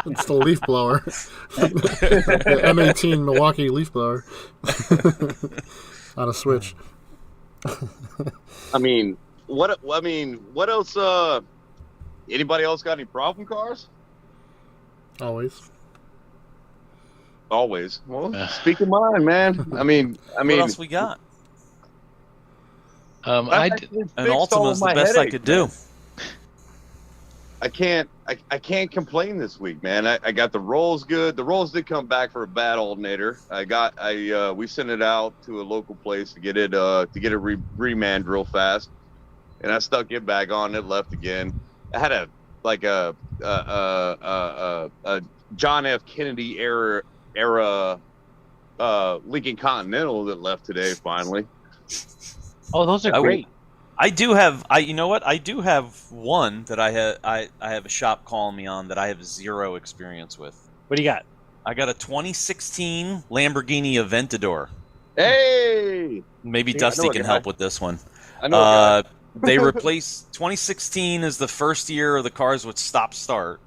It's the leaf blower, the M18 Milwaukee leaf blower on a switch. I mean, what else? Anybody else got any problem cars? Always. Well, speak of mine, man. I mean, what else we got? An Ultima's the best I could do. I can't complain this week, man. I got the rolls good. The rolls did come back for a bad alternator. We sent it out to a local place to get it remanded real fast, and I stuck it back on. It left again. I had a John F. Kennedy era Lincoln Continental that left today finally. Oh, those are great. I do have. You know what? I do have one that I have a shop calling me on that I have zero experience with. What do you got? I got a 2016 Lamborghini Aventador. Hey, maybe Dusty can help with this one. I know. They replaced 2016 is the first year of the cars with stop-start.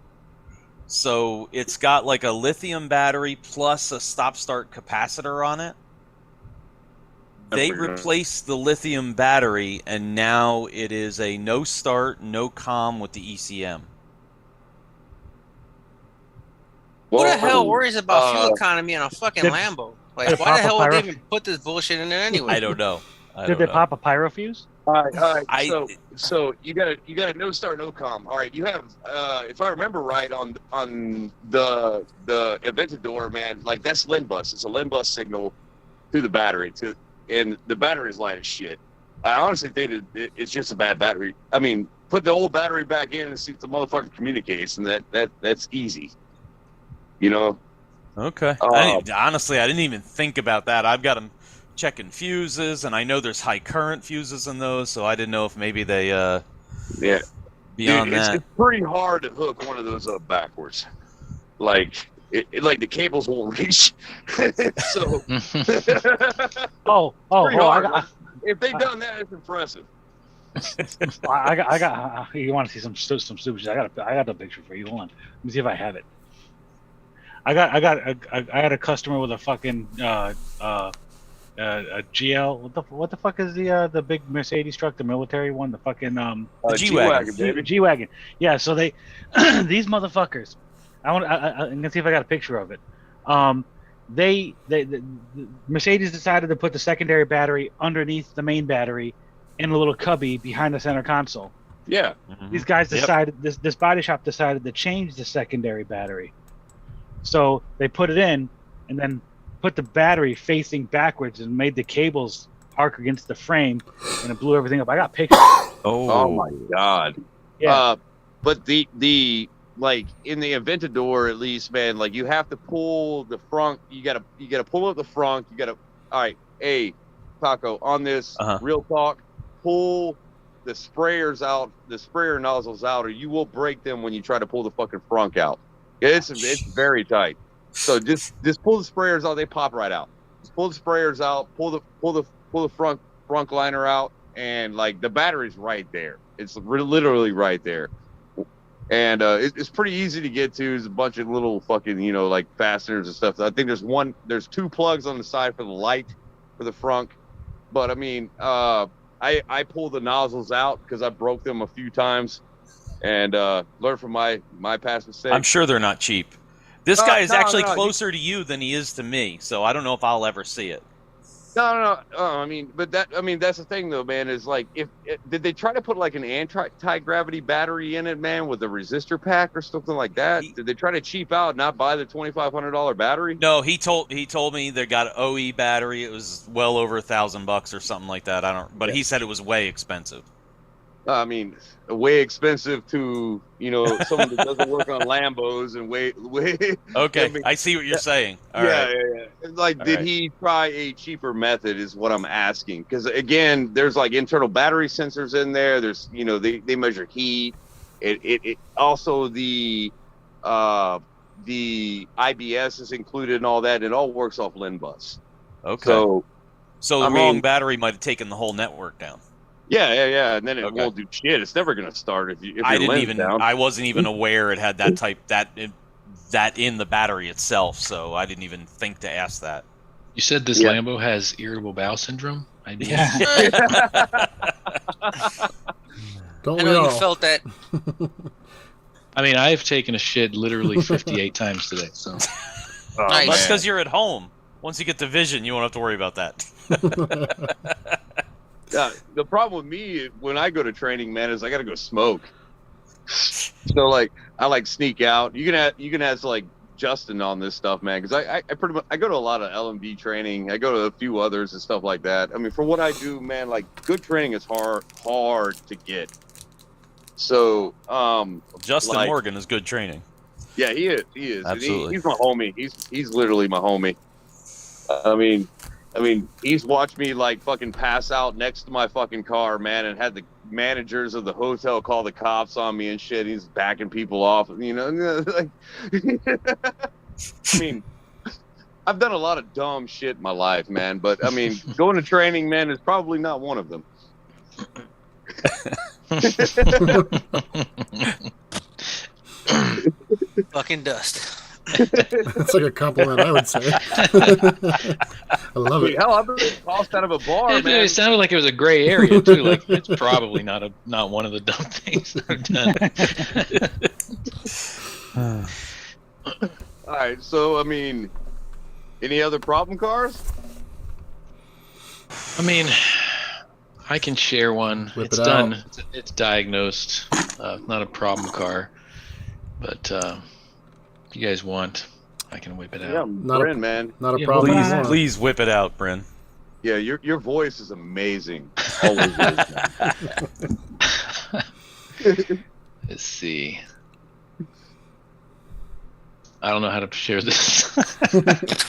So it's got like a lithium battery plus a stop-start capacitor on it. They replaced the lithium battery, and now it is a no start, no comm with the ECM. Who the hell worries about fuel economy on a fucking Lambo? Like, why the hell would they even put this bullshit in there anyway? I don't know. Did they pop a pyro fuse? All right. So you got a no start, no comm. All right, you have, if I remember right, on the Aventador, man, like that's LIN bus. It's a LIN bus signal to the battery and the battery is light as shit. I honestly think it's just a bad battery. I mean, put the old battery back in and see if the motherfucker communicates, and that's easy. You know. Okay. Honestly, I didn't even think about that. I've got them checking fuses, and I know there's high current fuses in those, so I didn't know if maybe they beyond that. It's pretty hard to hook one of those up backwards. Like like the cables won't reach. So if they've done that, it's impressive. I got. You want to see some stupid shit? I got a picture for you. Hold on. Let me see if I have it. I got a customer with a fucking a GL. What the fuck is the big Mercedes truck, the military one, the fucking G-Wagon, G-Wagon. Yeah, so they these motherfuckers. I'm gonna see if I got a picture of it. The Mercedes decided to put the secondary battery underneath the main battery in a little cubby behind the center console. Yeah. Mm-hmm. These guys decided this body shop decided to change the secondary battery. So they put it in and then put the battery facing backwards and made the cables arc against the frame, and it blew everything up. I got pictures. Oh my god. Yeah. But the like in the Aventador, at least, man, like you have to pull the front. You gotta pull up the front. You gotta. All right, hey, Taco, on this real talk, pull the sprayers out, the sprayer nozzles out, or you will break them when you try to pull the fucking frunk out. It's very tight. So just pull the sprayers out. They pop right out. Just pull the sprayers out. Pull the frunk liner out, and like the battery's right there. It's literally right there. And it's pretty easy to get to. There's a bunch of little fucking, like fasteners and stuff. I think there's two plugs on the side for the light for the frunk. But I mean, I pulled the nozzles out because I broke them a few times, and learned from my past mistakes. I'm sure they're not cheap. This guy is actually closer to you than he is to me, so I don't know if I'll ever see it. No. That's the thing, though, man. Is like, did they try to put like an anti-gravity battery in it, man, with a resistor pack or something like that? Did they try to cheap out, and not buy the $2,500 battery? No, he told me they got an OE battery. It was well over $1,000 or something like that. But he said it was way expensive. I mean, way expensive to someone that doesn't work on Lambos and way. Okay, I see what you're saying. All right. Like, did he try a cheaper method? Is what I'm asking. Because again, there's like internal battery sensors in there. There's they measure heat. It also the IBS is included and all that. It all works off LIN bus. Okay. So the wrong battery might have taken the whole network down. Yeah, and then it won't do shit. It's never gonna start if I wasn't even aware it had that in the battery itself, so I didn't even think to ask that. You said this Lambo has irritable bowel syndrome? I know you felt that. I mean, I've taken a shit literally 58 times today. So nice. That's because you're at home. Once you get the vision, you won't have to worry about that. The problem with me when I go to training, man, is I gotta go smoke. So like I sneak out. You can ask like Justin on this stuff, man, because I pretty much I go to a lot of LMD training. I go to a few others and stuff like that. I mean, for what I do, man, like good training is hard to get. So, Justin like- Morgan is good training. yeah, he is. He is. And Absolutely. he's my homie. He's literally my homie. I mean, he's watched me like fucking pass out next to my fucking car, man, and had the managers of the hotel call the cops on me and shit. He's backing people off, you know. Like, I mean, I've done a lot of dumb shit in my life, man. But I mean, going to training, man, is probably not one of them. Fucking dust. That's like a compliment, I would say. I love it. Hell, I've been tossed out of a bar, It man. sounded like it was a gray area too. Like it's probably not one of the dumb things I've done. All right, so I mean, any other problem cars? I mean, I can share one. Whip It's it done. out. It's diagnosed. Not a problem car, but if you guys want, I can whip it out. Yeah, Not a- Bryn, man. Not a Yeah, problem Please, anymore. please whip it out, Bryn. Yeah, your voice is amazing. Always is, man. Let's see. I don't know how to share this.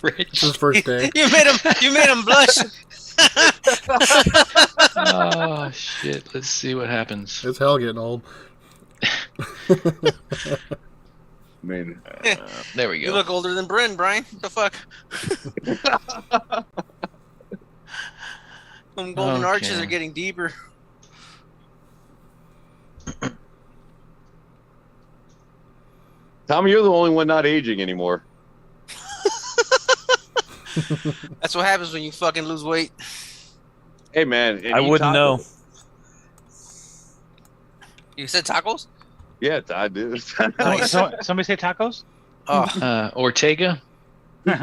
Rich. It's his first day. You made him blush. Oh shit! Let's see what happens. It's hell getting old. I mean, There we You go. look older than Bryn, Brian. What the fuck? Them golden arches Okay. are getting deeper. Tommy, you're the only one not aging anymore. That's what happens when you fucking lose weight. Hey, man. and I eat wouldn't know. tacos. You said tacos? Yeah, I do. Somebody say tacos? Oh, Ortega. White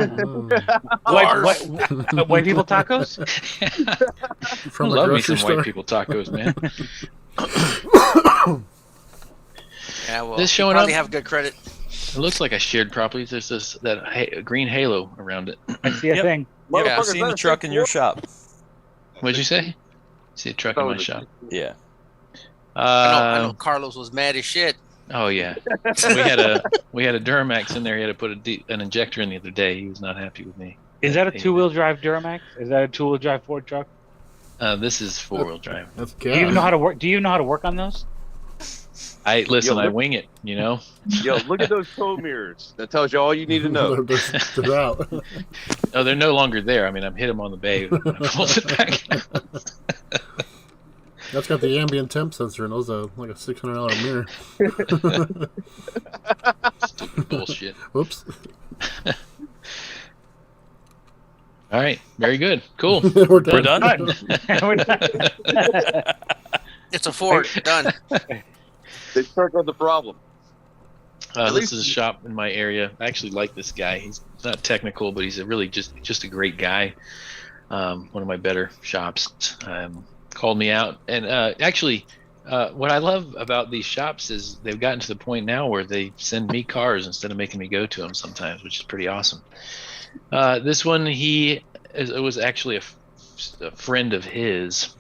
people tacos? From I the love me grocery some store. white people tacos, man. yeah. Well, This you showing probably up? have good credit. It looks like I shared properly. There's that green halo around it. I see a Yep. thing. Yeah, I've Motherfucker, seen is the that truck a in your 6'4"? shop. What'd you say? See a truck in my shop. Yeah. I know Carlos was mad as shit. Oh yeah, we had a Duramax in there. He had to put an injector in the other day. He was not happy with me. Is that a two-wheel drive Duramax? Is that a two-wheel drive Ford truck? This is 4-wheel drive. That's Do you even know how to work? Do you know how to work on those? I listen. Yo, I look- wing it. You know. Yo, look at those tow mirrors. That tells you all you need to know. They're out. Oh, they're no longer there. I mean, I've hit them on the bay. When I pulled it back. That's got the ambient temp sensor and those like a $600 mirror. Stupid bullshit. Whoops. All right. Very good. Cool. We're done. We're done? We're done. It's a Ford. Done. They circled the problem. At This least- is a shop in my area. I actually like this guy. He's not technical, but he's a really just a great guy. One of my better shops. Called me out, and actually, what I love about these shops is they've gotten to the point now where they send me cars instead of making me go to them sometimes, which is pretty awesome. This one, it was actually a friend of his.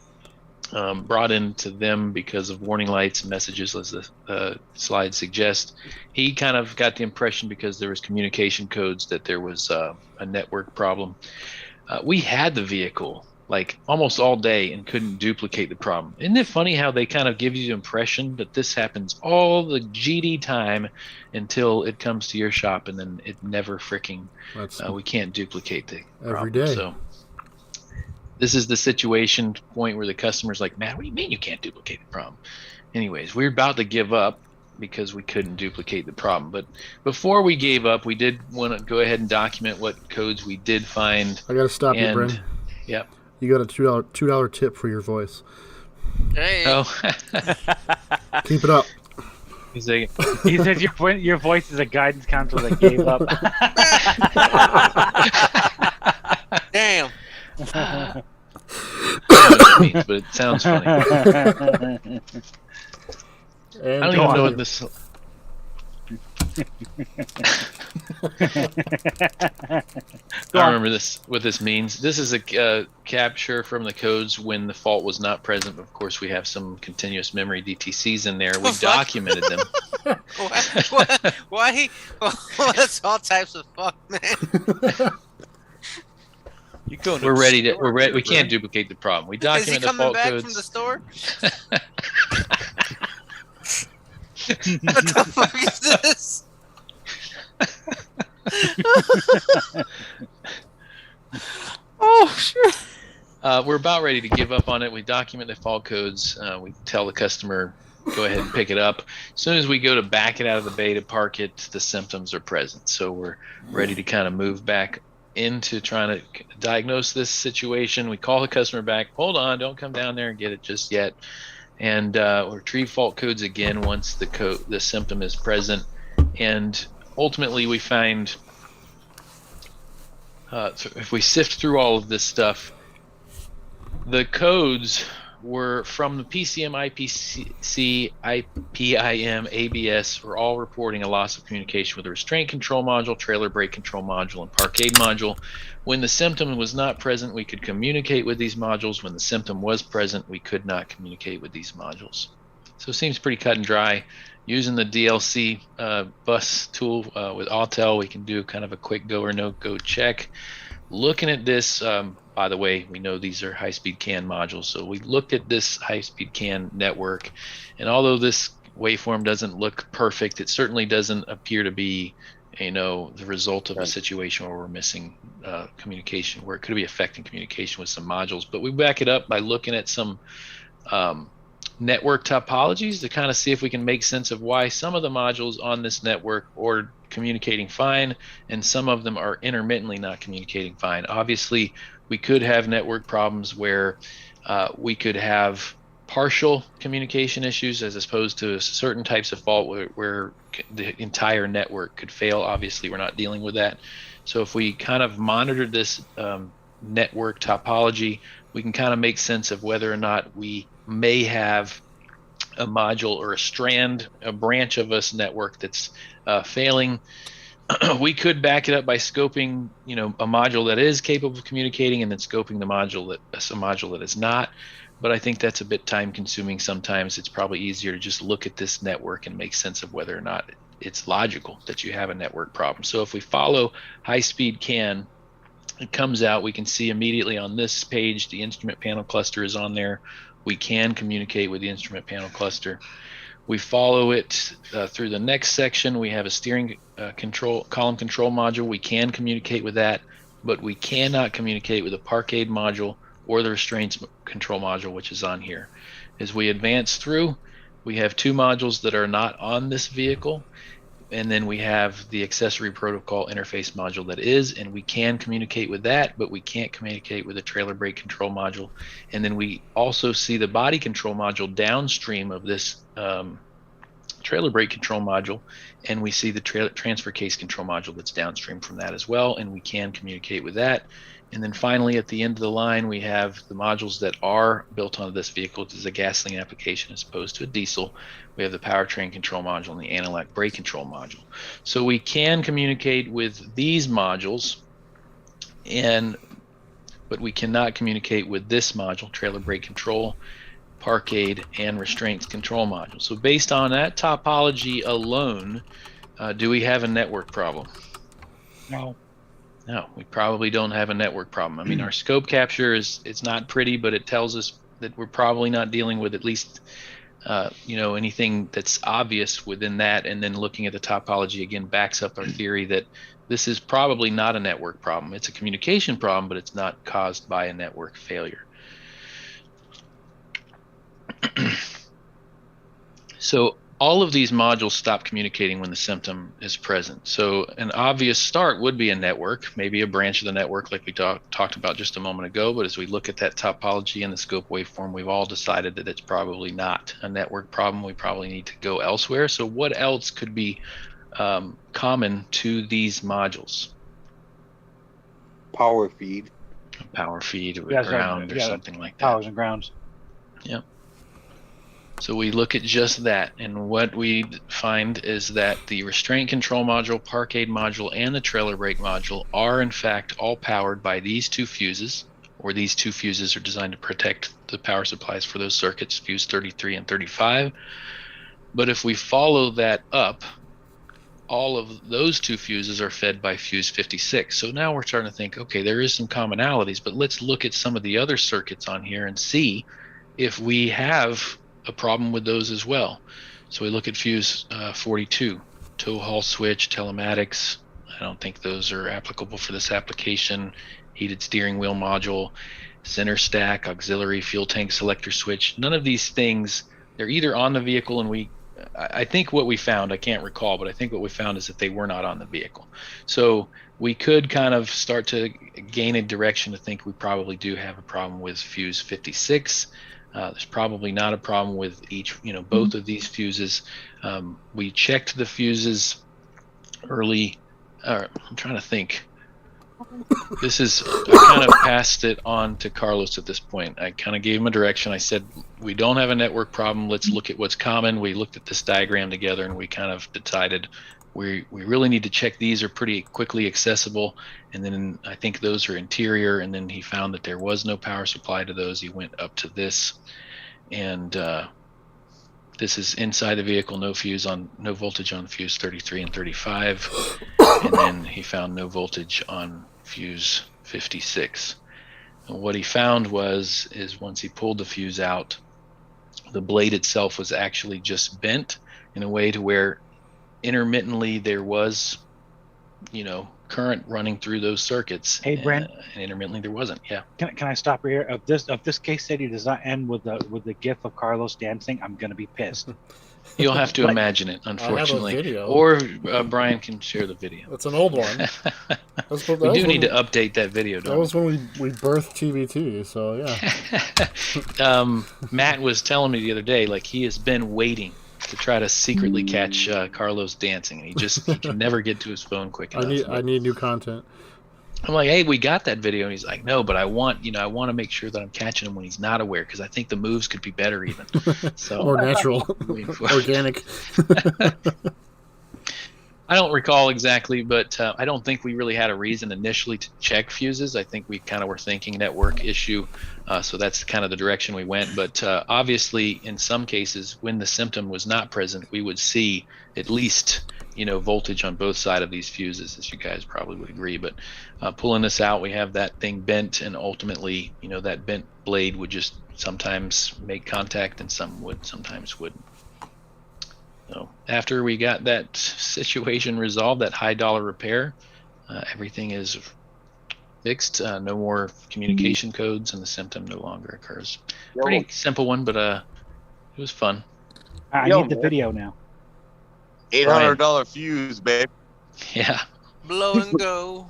Brought into them because of warning lights and messages, as the slide suggests. He kind of got the impression, because there was communication codes, that there was a network problem. We had the vehicle like almost all day and couldn't duplicate the problem. Isn't it funny how they kind of give you the impression that this happens all the GD time until it comes to your shop, and then it never freaking That's we can't duplicate the Every problem. day. So this is the situation point where the customer's like, "Man, what do you mean you can't duplicate the problem?" Anyways, we're about to give up because we couldn't duplicate the problem. But before we gave up, we did want to go ahead and document what codes we did find. I gotta stop you, And Bryn. yep. You got a $2 tip for your voice. Hey. Oh, Keep it up. he's like, He says your voice is a guidance counselor that gave up. Damn. I don't know what it means, but it sounds funny. And I don't even know what this. I remember this. What this means. This is a capture from the codes when the fault was not present. Of course, we have some continuous memory DTCs in there. We documented them. Why? Well, that's all types of fuck, man. We're ready to. We're ready. We can't duplicate the problem. We document the fault back codes. From the store? What the fuck is this? Oh shit! We're about ready to give up on it. We document the fault codes. We tell the customer, go ahead and pick it up. As soon as we go to back it out of the bay to park it, the symptoms are present. So we're ready to kind of move back into trying to diagnose this situation. We call the customer back. Hold on, don't come down there and get it just yet. And retrieve fault codes again once the symptom is present. And ultimately, we find if we sift through all of this stuff, the codes were from the PCM, IPC, IPIM, ABS were all reporting a loss of communication with the restraint control module, trailer brake control module, and parkade module. When the symptom was not present, we could communicate with these modules. When the symptom was present, we could not communicate with these modules. So it seems pretty cut and dry. Using the DLC bus tool with Autel, we can do kind of a quick go or no go check. Looking at this, by the way, we know these are high-speed CAN modules. So we looked at this high-speed CAN network, and although this waveform doesn't look perfect, it certainly doesn't appear to be, the result of a situation where we're missing communication, where it could be affecting communication with some modules. But we back it up by looking at some network topologies to kind of see if we can make sense of why some of the modules on this network are communicating fine and some of them are intermittently not communicating fine. Obviously, we could have network problems where we could have partial communication issues as opposed to certain types of fault where the entire network could fail. Obviously, we're not dealing with that. So if we kind of monitor this network topology, we can kind of make sense of whether or not we may have a module or a strand, a branch of this network that's failing. We could back it up by scoping, a module that is capable of communicating and then scoping the module that is not. But I think that's a bit time consuming. Sometimes it's probably easier to just look at this network and make sense of whether or not it's logical that you have a network problem. So if we follow high-speed CAN, it comes out, we can see immediately on this page, the instrument panel cluster is on there. We can communicate with the instrument panel cluster. We follow it through the next section. We have a steering column control module. We can communicate with that, but we cannot communicate with the parkade module or the restraints control module, which is on here. As we advance through, we have two modules that are not on this vehicle, and then we have the accessory protocol interface module that is, and we can communicate with that, but we can't communicate with the trailer brake control module. And then we also see the body control module downstream of this trailer brake control module, and we see the transfer case control module that's downstream from that as well, and we can communicate with that. And then finally, at the end of the line, we have the modules that are built onto this vehicle. This is a gasoline application as opposed to a diesel. We have the powertrain control module and the anti-lock brake control module. So we can communicate with these modules, but we cannot communicate with this module, trailer brake control, parkade, and restraints control module. So based on that topology alone, do we have a network problem? No, we probably don't have a network problem. I mean, our scope capture it's not pretty, but it tells us that we're probably not dealing with at least, anything that's obvious within that. And then looking at the topology again backs up our theory that this is probably not a network problem. It's a communication problem, but it's not caused by a network failure. So all of these modules stop communicating when the symptom is present. So an obvious start would be a network, maybe a branch of the network like we talked about just a moment ago. But as we look at that topology and the scope waveform, we've all decided that it's probably not a network problem. We probably need to go elsewhere. So what else could be common to these modules? Power feed. Yes, ground or something like that. Powers and grounds. Yeah. So we look at just that, and what we find is that the restraint control module, park aid module, and the trailer brake module are in fact all powered by these two fuses, or these two fuses are designed to protect the power supplies for those circuits, fuse 33 and 35. But if we follow that up, all of those two fuses are fed by fuse 56. So now we're starting to think, okay, there is some commonalities, but let's look at some of the other circuits on here and see if we have a problem with those as well. So we look at fuse 42, tow haul switch, telematics. I don't think those are applicable for this application. Heated steering wheel module, center stack, auxiliary fuel tank selector switch. None of these things, they're either on the vehicle, and I think what we found, I can't recall, but I think what we found is that they were not on the vehicle. So we could kind of start to gain a direction to think we probably do have a problem with fuse 56. There's probably not a problem with both of these fuses. We checked the fuses early. I'm trying to think. I kind of passed it on to Carlos at this point. I kind of gave him a direction. I said, we don't have a network problem. Let's look at what's common. We looked at this diagram together, and we kind of decided we really need to check these are pretty quickly accessible. And then I think those are interior. And then he found that there was no power supply to those. He went up to this, and this is inside the vehicle, no voltage on fuse 33 and 35. And then he found no voltage on fuse 56. And what he found is once he pulled the fuse out, the blade itself was actually just bent in a way to where intermittently there was, current running through those circuits. Hey, Bryn. And intermittently there wasn't. Yeah. Can I stop here? If this case study does not end with the gif of Carlos dancing, I'm gonna be pissed. You'll have to imagine it, unfortunately. I have a video. Or Brian can share the video. It's an old one. We do need to update that video, don't we? That was when we birthed TVT, so yeah. Matt was telling me the other day, like, he has been waiting to try to secretly catch Carlos dancing, and he can never get to his phone quick enough. I need new content. I'm like, hey, we got that video, and he's like, no, but I want to make sure that I'm catching him when he's not aware, because I think the moves could be better even. So more natural, organic. I don't recall exactly, but I don't think we really had a reason initially to check fuses. I think we kind of were thinking network issue, so that's kind of the direction we went. But obviously, in some cases, when the symptom was not present, we would see at least voltage on both sides of these fuses, as you guys probably would agree. But pulling this out, we have that thing bent, and ultimately, that bent blade would just sometimes make contact, and sometimes wouldn't. So after we got that situation resolved, that high dollar repair, everything is fixed. No more communication codes, and the symptom no longer occurs. Pretty simple one, but it was fun. I need the video now. $800 fuse, babe. Yeah. Blow and go.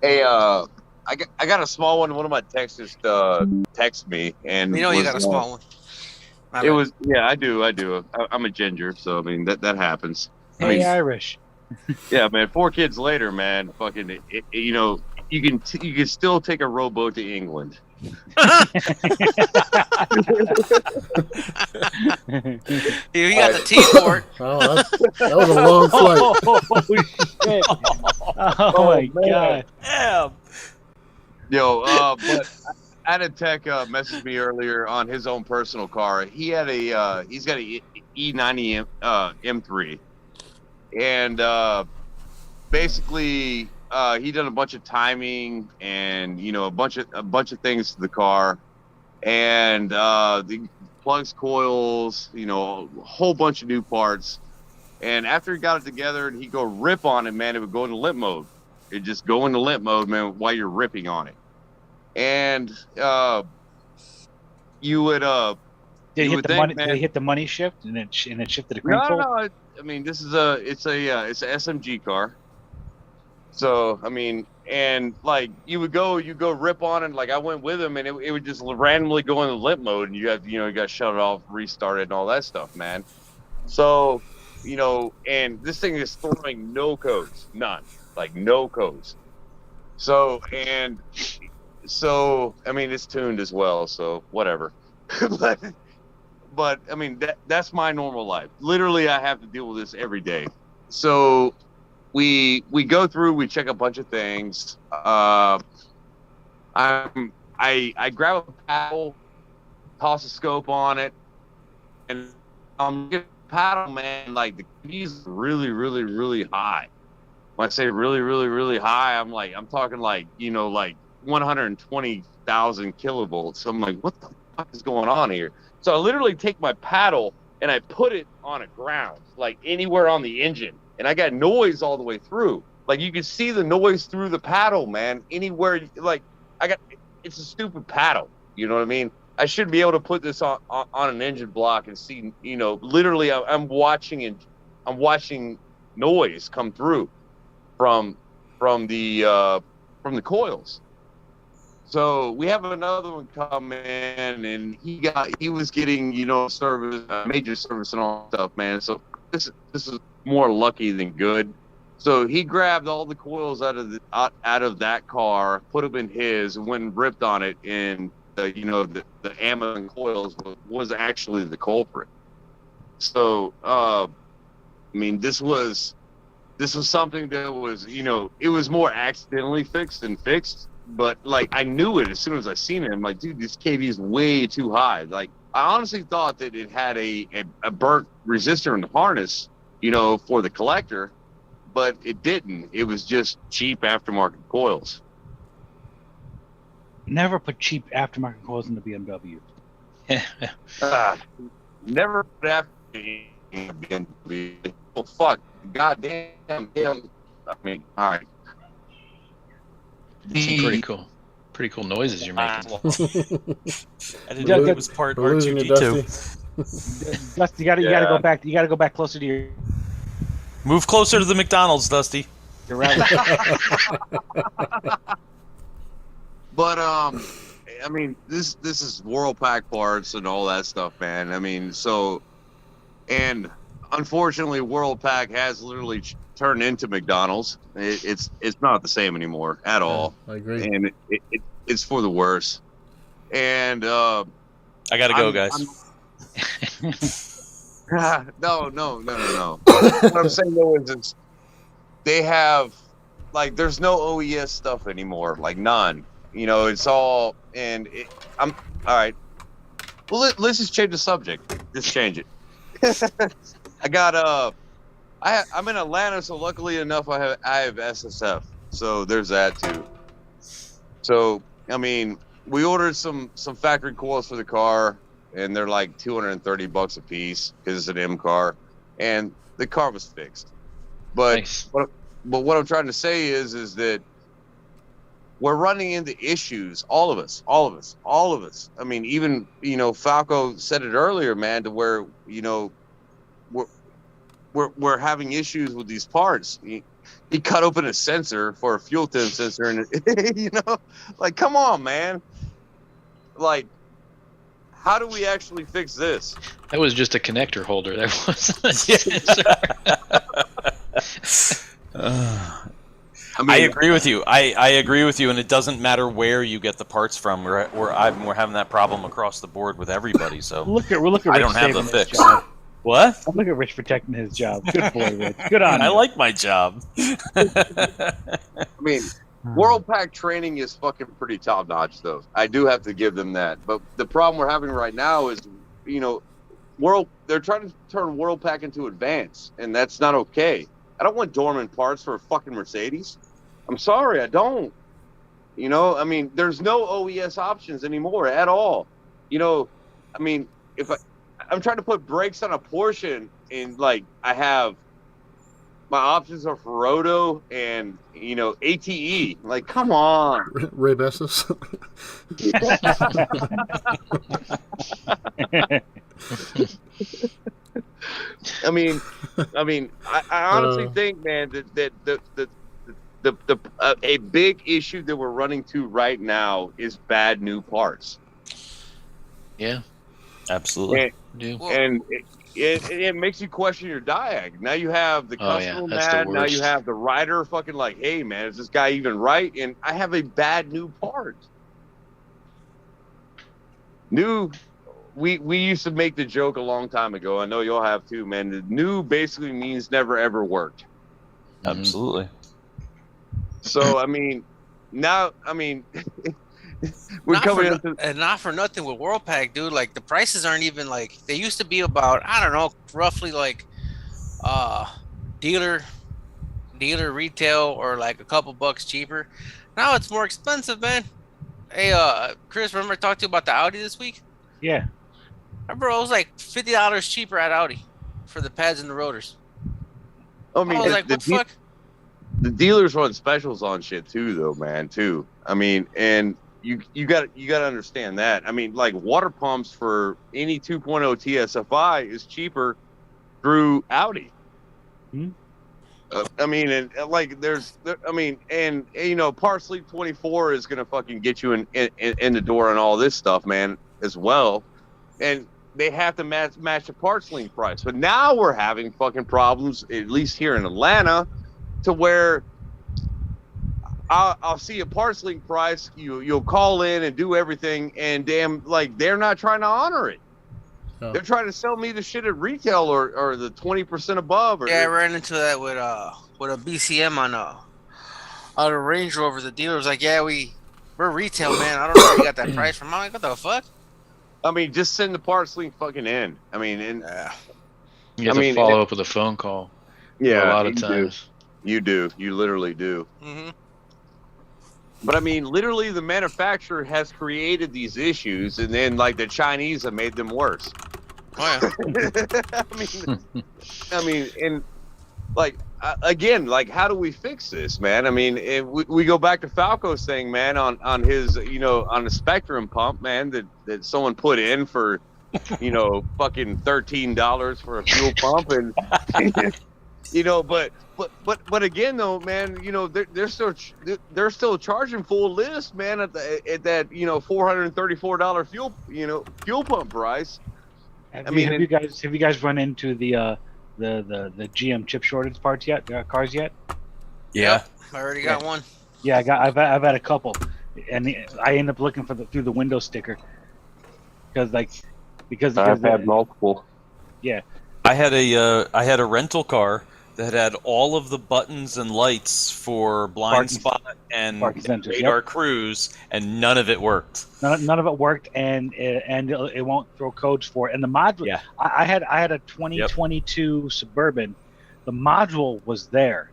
Hey, I got a small one. One of my texters texted me, and you got a small one. I do. I'm a ginger, so I mean that happens. Hey, Irish. Yeah, man. 4 kids later, man. Fucking, you can still take a rowboat to England. You got the T for it. Oh, that was a long flight. Oh, shit. Oh my god. Damn. Yo, but I had a tech message me earlier on his own personal car. He's got a E90 M3, and basically he done a bunch of timing and a bunch of things to the car, and the plugs, coils, a whole bunch of new parts. And after he got it together and he go rip on it, man, it would go into limp mode. It just go into limp mode, man, while you're ripping on it. And you would Did it hit the money shift and it shifted the crank? No. I mean, this is it's a SMG car. So I mean, and like you go rip on it. Like I went with him, and it would just randomly go into limp mode, and you got to shut it off, restart it, and all that stuff, man. So and this thing is throwing no codes, none, like no codes. So I mean, it's tuned as well, so whatever. But but I mean that's my normal life. Literally, I have to deal with this every day. So we go through, we check a bunch of things. I grab a paddle, toss a scope on it, and get a paddle, man. Like the keys really, really, really high. When I say really, really, really high, I'm talking like 120,000 kilovolts. So I'm like, what the fuck is going on here? So I literally take my paddle and I put it on a ground, like anywhere on the engine, and I got noise all the way through. Like you can see the noise through the paddle, man. Anywhere, like it's a stupid paddle. You know what I mean? I should be able to put this on an engine block and see. Literally, I'm watching noise come through from the coils. So we have another one come in, and he was getting service, major service and all that stuff, man. So this is more lucky than good. So he grabbed all the coils out of that car, put them in his, and went and ripped on it, and the Amazon coils was actually the culprit. So I mean, this was something that was, it was more accidentally fixed than fixed. But like I knew it as soon as I seen it. I'm like, dude, this KV is way too high. Like I honestly thought that it had a burnt resistor in the harness, for the collector, but it didn't. It was just cheap aftermarket coils. Never put cheap aftermarket coils in the BMW. Never put aftermarket in the BMW. Well, fuck, goddamn him. I mean, all right. Some pretty cool noises you're making. I didn't know it was part R2D2. Dusty, you gotta go back. You gotta go back closer to your. Move closer to the McDonald's, Dusty. You're right. But I mean, this is Worldpac parts and all that stuff, man. I mean, and unfortunately, Worldpac has literally turned into McDonald's. It's not the same anymore at all. I agree. And it's for the worse. And I gotta go, guys. No. What I'm saying though is they have there's no OES stuff anymore, like none. It's all I'm all right. Well, let's just change the subject. Just change it. I got I'm in Atlanta, so luckily enough I have SSF, so there's that too. So I mean, we ordered some factory coils for the car, and they're like $230 a piece because it's an M car, and the car was fixed. But Nice. but what I'm trying to say is that we're running into issues, all of us. I mean, even Falco said it earlier, man, to where we're having issues with these parts. He cut open a sensor for a fuel temp sensor, and like, come on, man. Like, how do we actually fix this? That was just a connector holder. That wasn't. I mean, I agree with you. I agree with you, and it doesn't matter where you get the parts from. We're having that problem across the board with everybody. So Look at Rich I don't have the saving his fix. job. What? Look at Rich protecting his job. Good boy, Rich. Good on I you. like my job. I mean, Worldpac training is fucking pretty top notch, though. I do have to give them that. But the problem we're having right now is, they're trying to turn Worldpac into Advance, and that's not okay. I don't want dormant parts for a fucking Mercedes. I'm sorry, I don't. I mean, there's no OES options anymore at all. I mean, if I'm trying to put brakes on a Porsche, and like I have my options are for Roto and ATE. Like, come on, Ray Bessis. I mean, I honestly think, man, that a big issue that we're running to right now is bad new parts. Yeah, Absolutely. And it makes you question your diag. Now you have the customer that's the mad. Now you worst. have the rider fucking like, hey man, is this guy even right? And I have a bad new part. we used to make the joke a long time ago. I know y'all have too, man. The new basically means never ever worked. Absolutely. So I mean, now I mean, we're Not coming for, into and not for nothing with WorldPack, dude. Like the prices aren't even like they used to be about, I don't know, roughly like dealer retail or like a couple bucks cheaper. Now it's more expensive, man. Hey, Chris, remember I talked to you about the Audi this week? Yeah. Remember, it was like $50 cheaper at Audi for the pads and the rotors. I mean, I was like, what the fuck? The dealers run specials on shit too, though, man. Too. I mean, and you got to understand that. I mean, like water pumps for any 2.0 TSFI is cheaper through Audi. Hmm? I mean, and like I mean, and you know, Parsley 24 is gonna fucking get you in the door and all this stuff, man, as well. And they have to match the parts link price. But now we're having fucking problems, at least here in Atlanta, to where I'll see a parts link price, you'll call in and do everything, and damn, like they're not trying to honor it. Oh. They're trying to sell me the shit at retail or the 20% above. Or yeah, I ran into that with a BCM on a Range Rover. The dealer was like, "Yeah, we're retail, man. I don't know where you got that price from." I'm like, "What the fuck?" I mean, just send the parts link fucking in. I mean, and you have to follow up with a phone call. Yeah, a lot of times. You literally do. Mm-hmm. But I mean, literally, the manufacturer has created these issues, and then like the Chinese have made them worse. Oh, yeah. I mean, and like again, like how do we fix this, man? I mean, we go back to Falco's thing, man, on his, you know, on the Spectrum pump, man, that someone put in for, you know, fucking $13 for a fuel pump, and you know, but again though, man, you know, they're still charging full list, man, at that, you know, $434 fuel pump price. Have you guys run into the GM chip shortage parts yet? Cars yet? Yeah, yep, I already got one. Yeah, I've had a couple, and I end up looking for through the window sticker because I've had multiple. Yeah, I had a rental car that had all of the buttons and lights for blind spot and radar cruise, and none of it worked. None of it worked, and it won't throw codes for it. And the module, yeah. I had a 2022 Suburban. The module was there.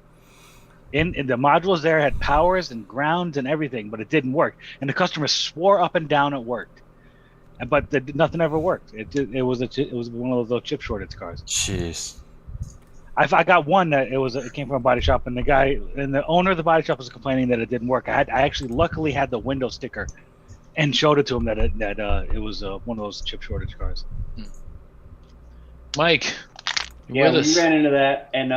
In the module was there, had powers and grounds and everything, but it didn't work. And the customer swore up and down it worked, but nothing ever worked. It was one of those chip shortage cars. Jeez. I got one that it came from a body shop, and the owner of the body shop was complaining that it didn't work. I actually luckily had the window sticker, and showed it to him that it was one of those chip shortage cars. Mike, we ran into that, and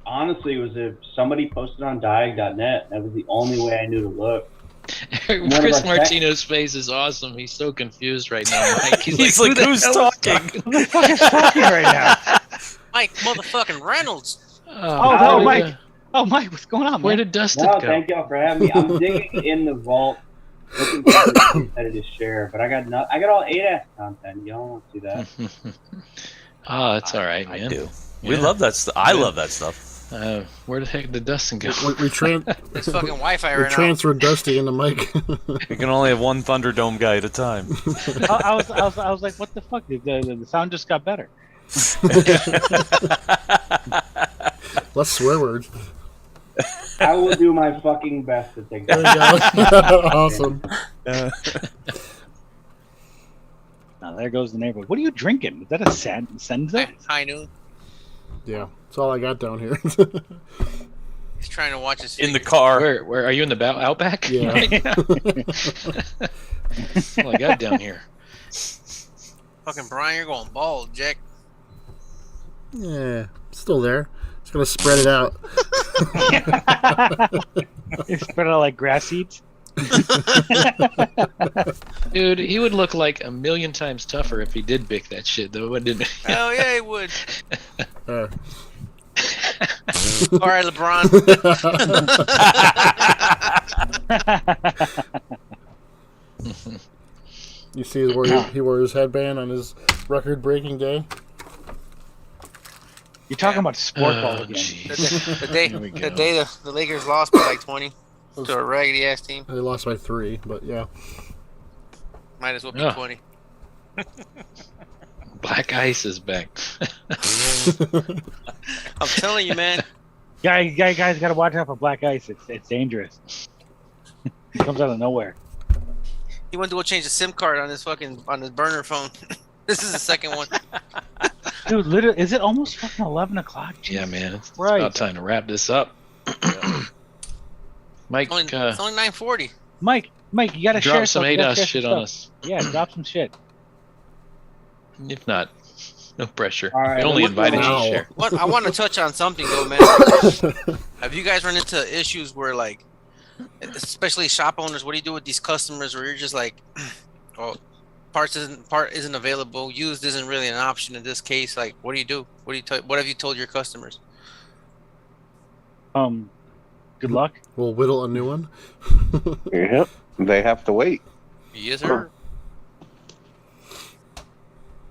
honestly, it was if somebody posted on Diag.net. That was the only way I knew to look. Chris Martino's face is awesome. He's so confused right now, Mike. He's like, who's talking? Who the fuck is talking right now? Mike motherfucking Reynolds. Mike. Oh, Mike, what's going on, man? Where did Dustin go? Thank y'all for having me. I'm digging in the vault, looking for the competitive share, but I got all 8S content. Y'all want to see that? That's all right, man. I do. Yeah. We love that stuff. I love that stuff. Where the heck did Dustin go? We It's fucking Wi-Fi right now. transferred Dusty into Mike. You can only have one Thunderdome guy at a time. I was like, what the fuck? The sound just got better. Less swear words. I will do my fucking best to take There you go. Awesome. Now there goes the neighborhood. What are you drinking? Is that a Senza? High noon. Yeah, that's all I got down here. He's trying to watch his in the car. Where are you in the Outback? Yeah. That's all I got down here. Fucking Brian, you're going bald, Jack. Yeah, still there. Just gonna spread it out. You spread it out like grass seeds. Dude, he would look like a million times tougher if he did bick that shit, though, wouldn't he? Hell yeah, he would. All right, LeBron. You see where he wore his headband on his record-breaking day? You're talking about sport ball again. The day the Lakers lost by like 20 to a raggedy ass team. They lost by 3, but yeah. Might as well be 20. Black ice is back. I'm telling you, man. Guys got to watch out for black ice. It's dangerous. It comes out of nowhere. He went to go change the SIM card on his burner phone. This is the second one. Dude, literally, is it almost fucking 11 o'clock? Yeah, man. It's about time to wrap this up. Mike, it's only 9:40. Mike, you gotta drop share some ADOS shit on us. Yeah, drop some shit. If not, no pressure. All right, we only invited you to share. I want to touch on something though, man. Have you guys run into issues where, like, especially shop owners, what do you do with these customers where you're just like, oh, part isn't available, used isn't really an option in this case? Like, what do you do? What have you told your customers? Good luck. We'll whittle a new one. Yep. They have to wait. Yes, sir.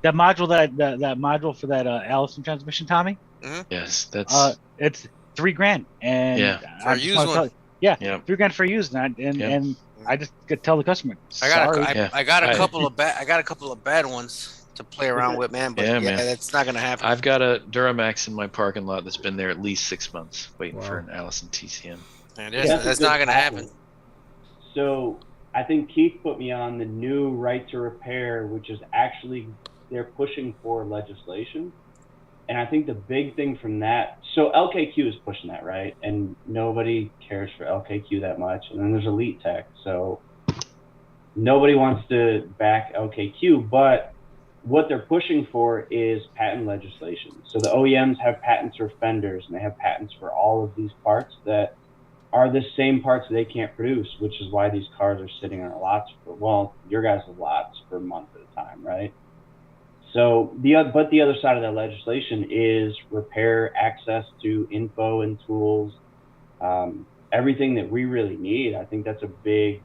That module that module for that Allison transmission, Tommy. Mm-hmm. Yes, that's it's $3,000, and for a used one. $3,000 for a used, and I just could tell the customer. I got a couple of bad ones to play around with, man. But man, that's not gonna happen. I've got a Duramax in my parking lot that's been there at least 6 months waiting for an Allison TCM. That's not gonna happen. So I think Keith put me on the new right to repair, which is actually they're pushing for legislation. And I think the big thing from that, so LKQ is pushing that, right? And nobody cares for LKQ that much. And then there's Elite Tech. So nobody wants to back LKQ, but what they're pushing for is patent legislation. So the OEMs have patents for fenders, and they have patents for all of these parts that are the same parts they can't produce, which is why these cars are sitting on our lots for, well, your guys' lots for a month at a time, right? So the other side of that legislation is repair access to info and tools, everything that we really need. I think that's big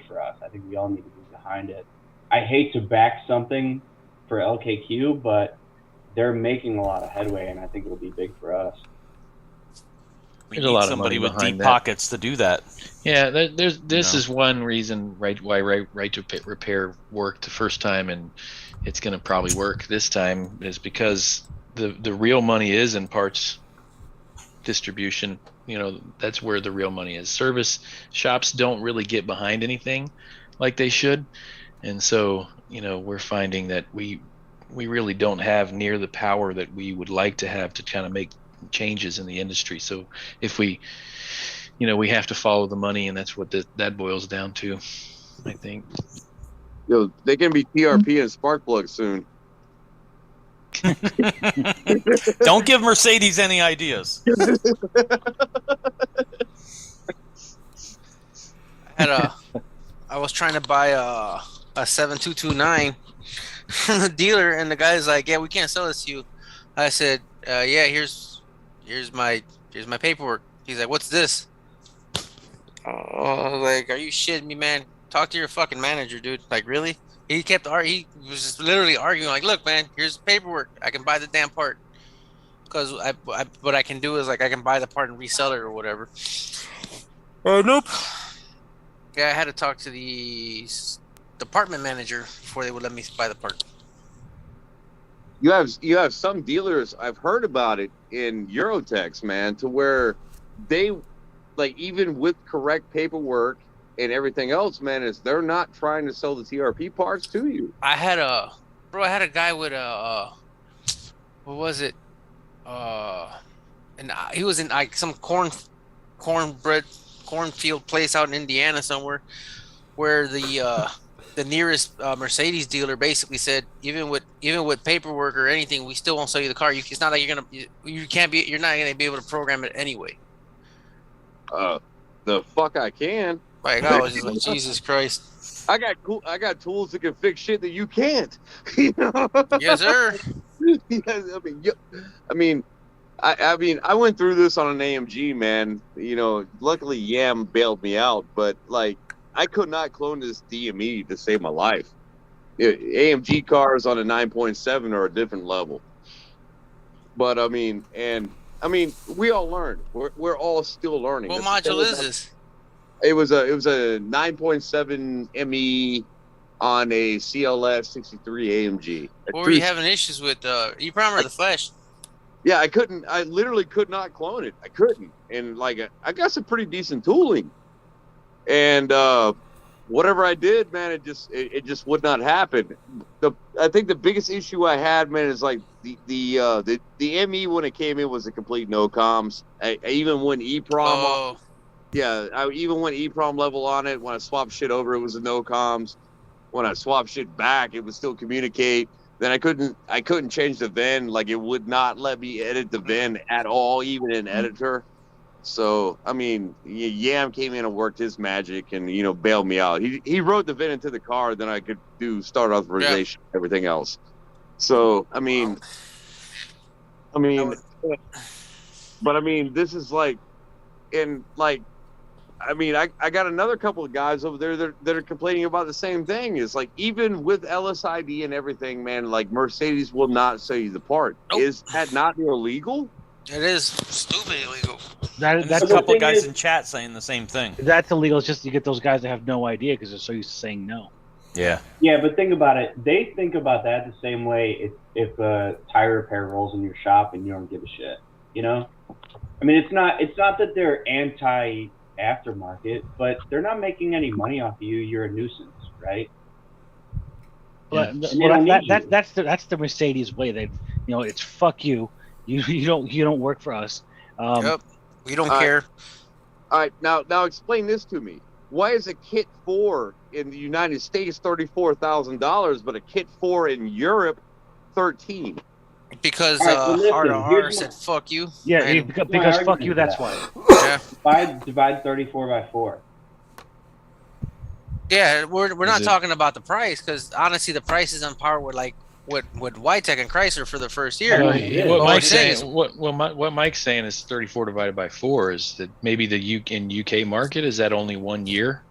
for us. I think we all need to be behind it. I hate to back something for LKQ, but they're making a lot of headway, and I think it'll be big for us. We need somebody with deep pockets to do that. Yeah, this is one reason why right to repair worked the first time, and it's going to probably work this time, is because the real money is in parts distribution. You know, that's where the real money is. Service shops don't really get behind anything like they should, and so we're finding that we really don't have near the power that we would like to have to kind of make changes in the industry. So if we have to follow the money, and that's what that boils down to, I think. They can be TRP and spark plugs soon. Don't give Mercedes any ideas. I was trying to buy a 7229 from the dealer, and the guy's like, "Yeah, we can't sell this to you." I said, "Yeah, here's my paperwork." He's like, "What's this?" Like, are you shitting me, man? Talk to your fucking manager, dude. Like, really? He was just literally arguing, like, "Look, man, here's paperwork. I can buy the damn part. Because what I can do is, like, I can buy the part and resell it or whatever." Nope. Yeah, I had to talk to the department manager before they would let me buy the part. You have some dealers, I've heard about it in Eurotex, man, to where they, like, even with correct paperwork and everything else, man, is they're not trying to sell the TRP parts to you. I had a guy with what was it? And he was in like some cornfield place out in Indiana somewhere, where the nearest Mercedes dealer basically said, even with paperwork or anything, we still won't sell you the car. It's not like you're not gonna be able to program it anyway. The fuck I can. Like, I was just like, Jesus Christ. I got tools that can fix shit that you can't. You know? Yes, sir. Yes, I mean, I went through this on an AMG, man. Luckily Yam bailed me out, but like, I could not clone this DME to save my life. AMG cars on a 9.7 are a different level. But I mean, we all learn. We're all still learning. What module is this? It was a 9.7 ME on a CLS 63 AMG. What were you having issues with? EEPROM or the Flash? Yeah, I literally could not clone it. I couldn't. And like, I got some pretty decent tooling. And whatever I did, man, it just would not happen. I think the biggest issue I had, man, is like the ME when it came in was a complete no comms. I even went EEPROM. Yeah, I even went EEPROM level on it. When I swapped shit over, it was a no comms. When I swapped shit back, it would still communicate. Then I couldn't change the VIN. Like, it would not let me edit the VIN at all, even in editor. So, I mean, Yam came in and worked his magic and, bailed me out. He wrote the VIN into the car, then I could do start authorization, everything else. So, I mean, this is like, I got another couple of guys over there that are complaining about the same thing. It's like, even with LSID and everything, man, like, Mercedes will not sell you the part. Nope. Is that not illegal? It is stupid illegal. That's a couple guys in chat saying the same thing. That's illegal. It's just you get those guys that have no idea because they're so used to saying no. Yeah. Yeah, but think about it. They think about that the same way if a tire repair rolls in your shop and you don't give a shit. I mean, it's not that they're anti aftermarket, but they're not making any money off of you. You're a nuisance, right? Well, that's the Mercedes way. They, it's fuck you. You don't work for us. Yep, we don't care. All right, now explain this to me. Why is a kit 4 in the United States $34,000, but a kit 4 in Europe $13,000? Because listen, R said fuck you. Yeah, because fuck you. That's why. Yeah. Divide 34 by 4. Yeah, we're not talking about the price, because honestly, the price is on par with with Whitec and Chrysler for the first year. What Mike's saying is 34 divided by 4 is that maybe in UK market, is that only 1 year?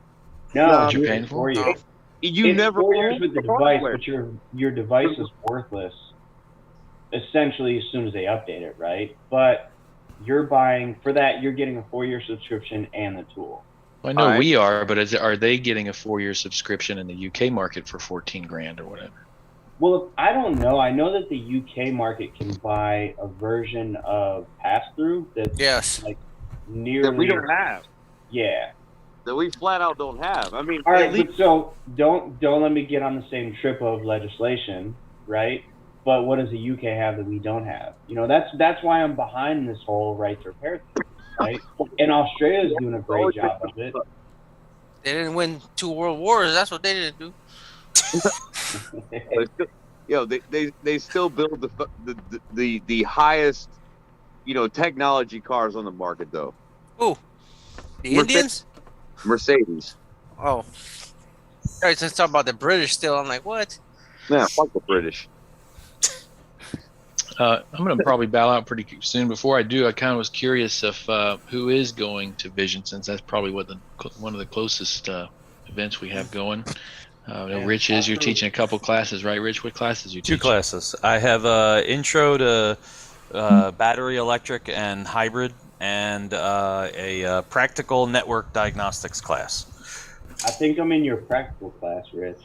No, that you're paying for? No. You never 4 years with the device, but your device is worthless essentially as soon as they update it, right? But you're buying for that, you're getting a 4-year subscription and the tool. Well, I know we are, but are they getting a 4-year subscription in the UK market for $14,000 or whatever? Well, I don't know. I know that the UK market can buy a version of pass-through that's like nearly that we don't have. Yeah. That we flat out don't have. I mean, all right. But so don't let me get on the same trip of legislation, right? But what does the UK have that we don't have? That's why I'm behind this whole right to repair thing, right? And Australia's doing a great job of it. They didn't win 2 world wars. That's what they didn't do. They still build the highest, technology cars on the market, though. Who? The Indians? Mercedes. Oh. All right, let's talk about the British still. I'm like, what? Nah, fuck the British. I'm going to probably bow out pretty soon. Before I do, I kind of was curious if who is going to Vision, since that's probably one of the closest events we have going. Rich is. You're teaching a couple classes, right, Rich? What classes are you teaching? 2 classes. I have intro to battery electric and hybrid, and a practical network diagnostics class. I think I'm in your practical class, Rich.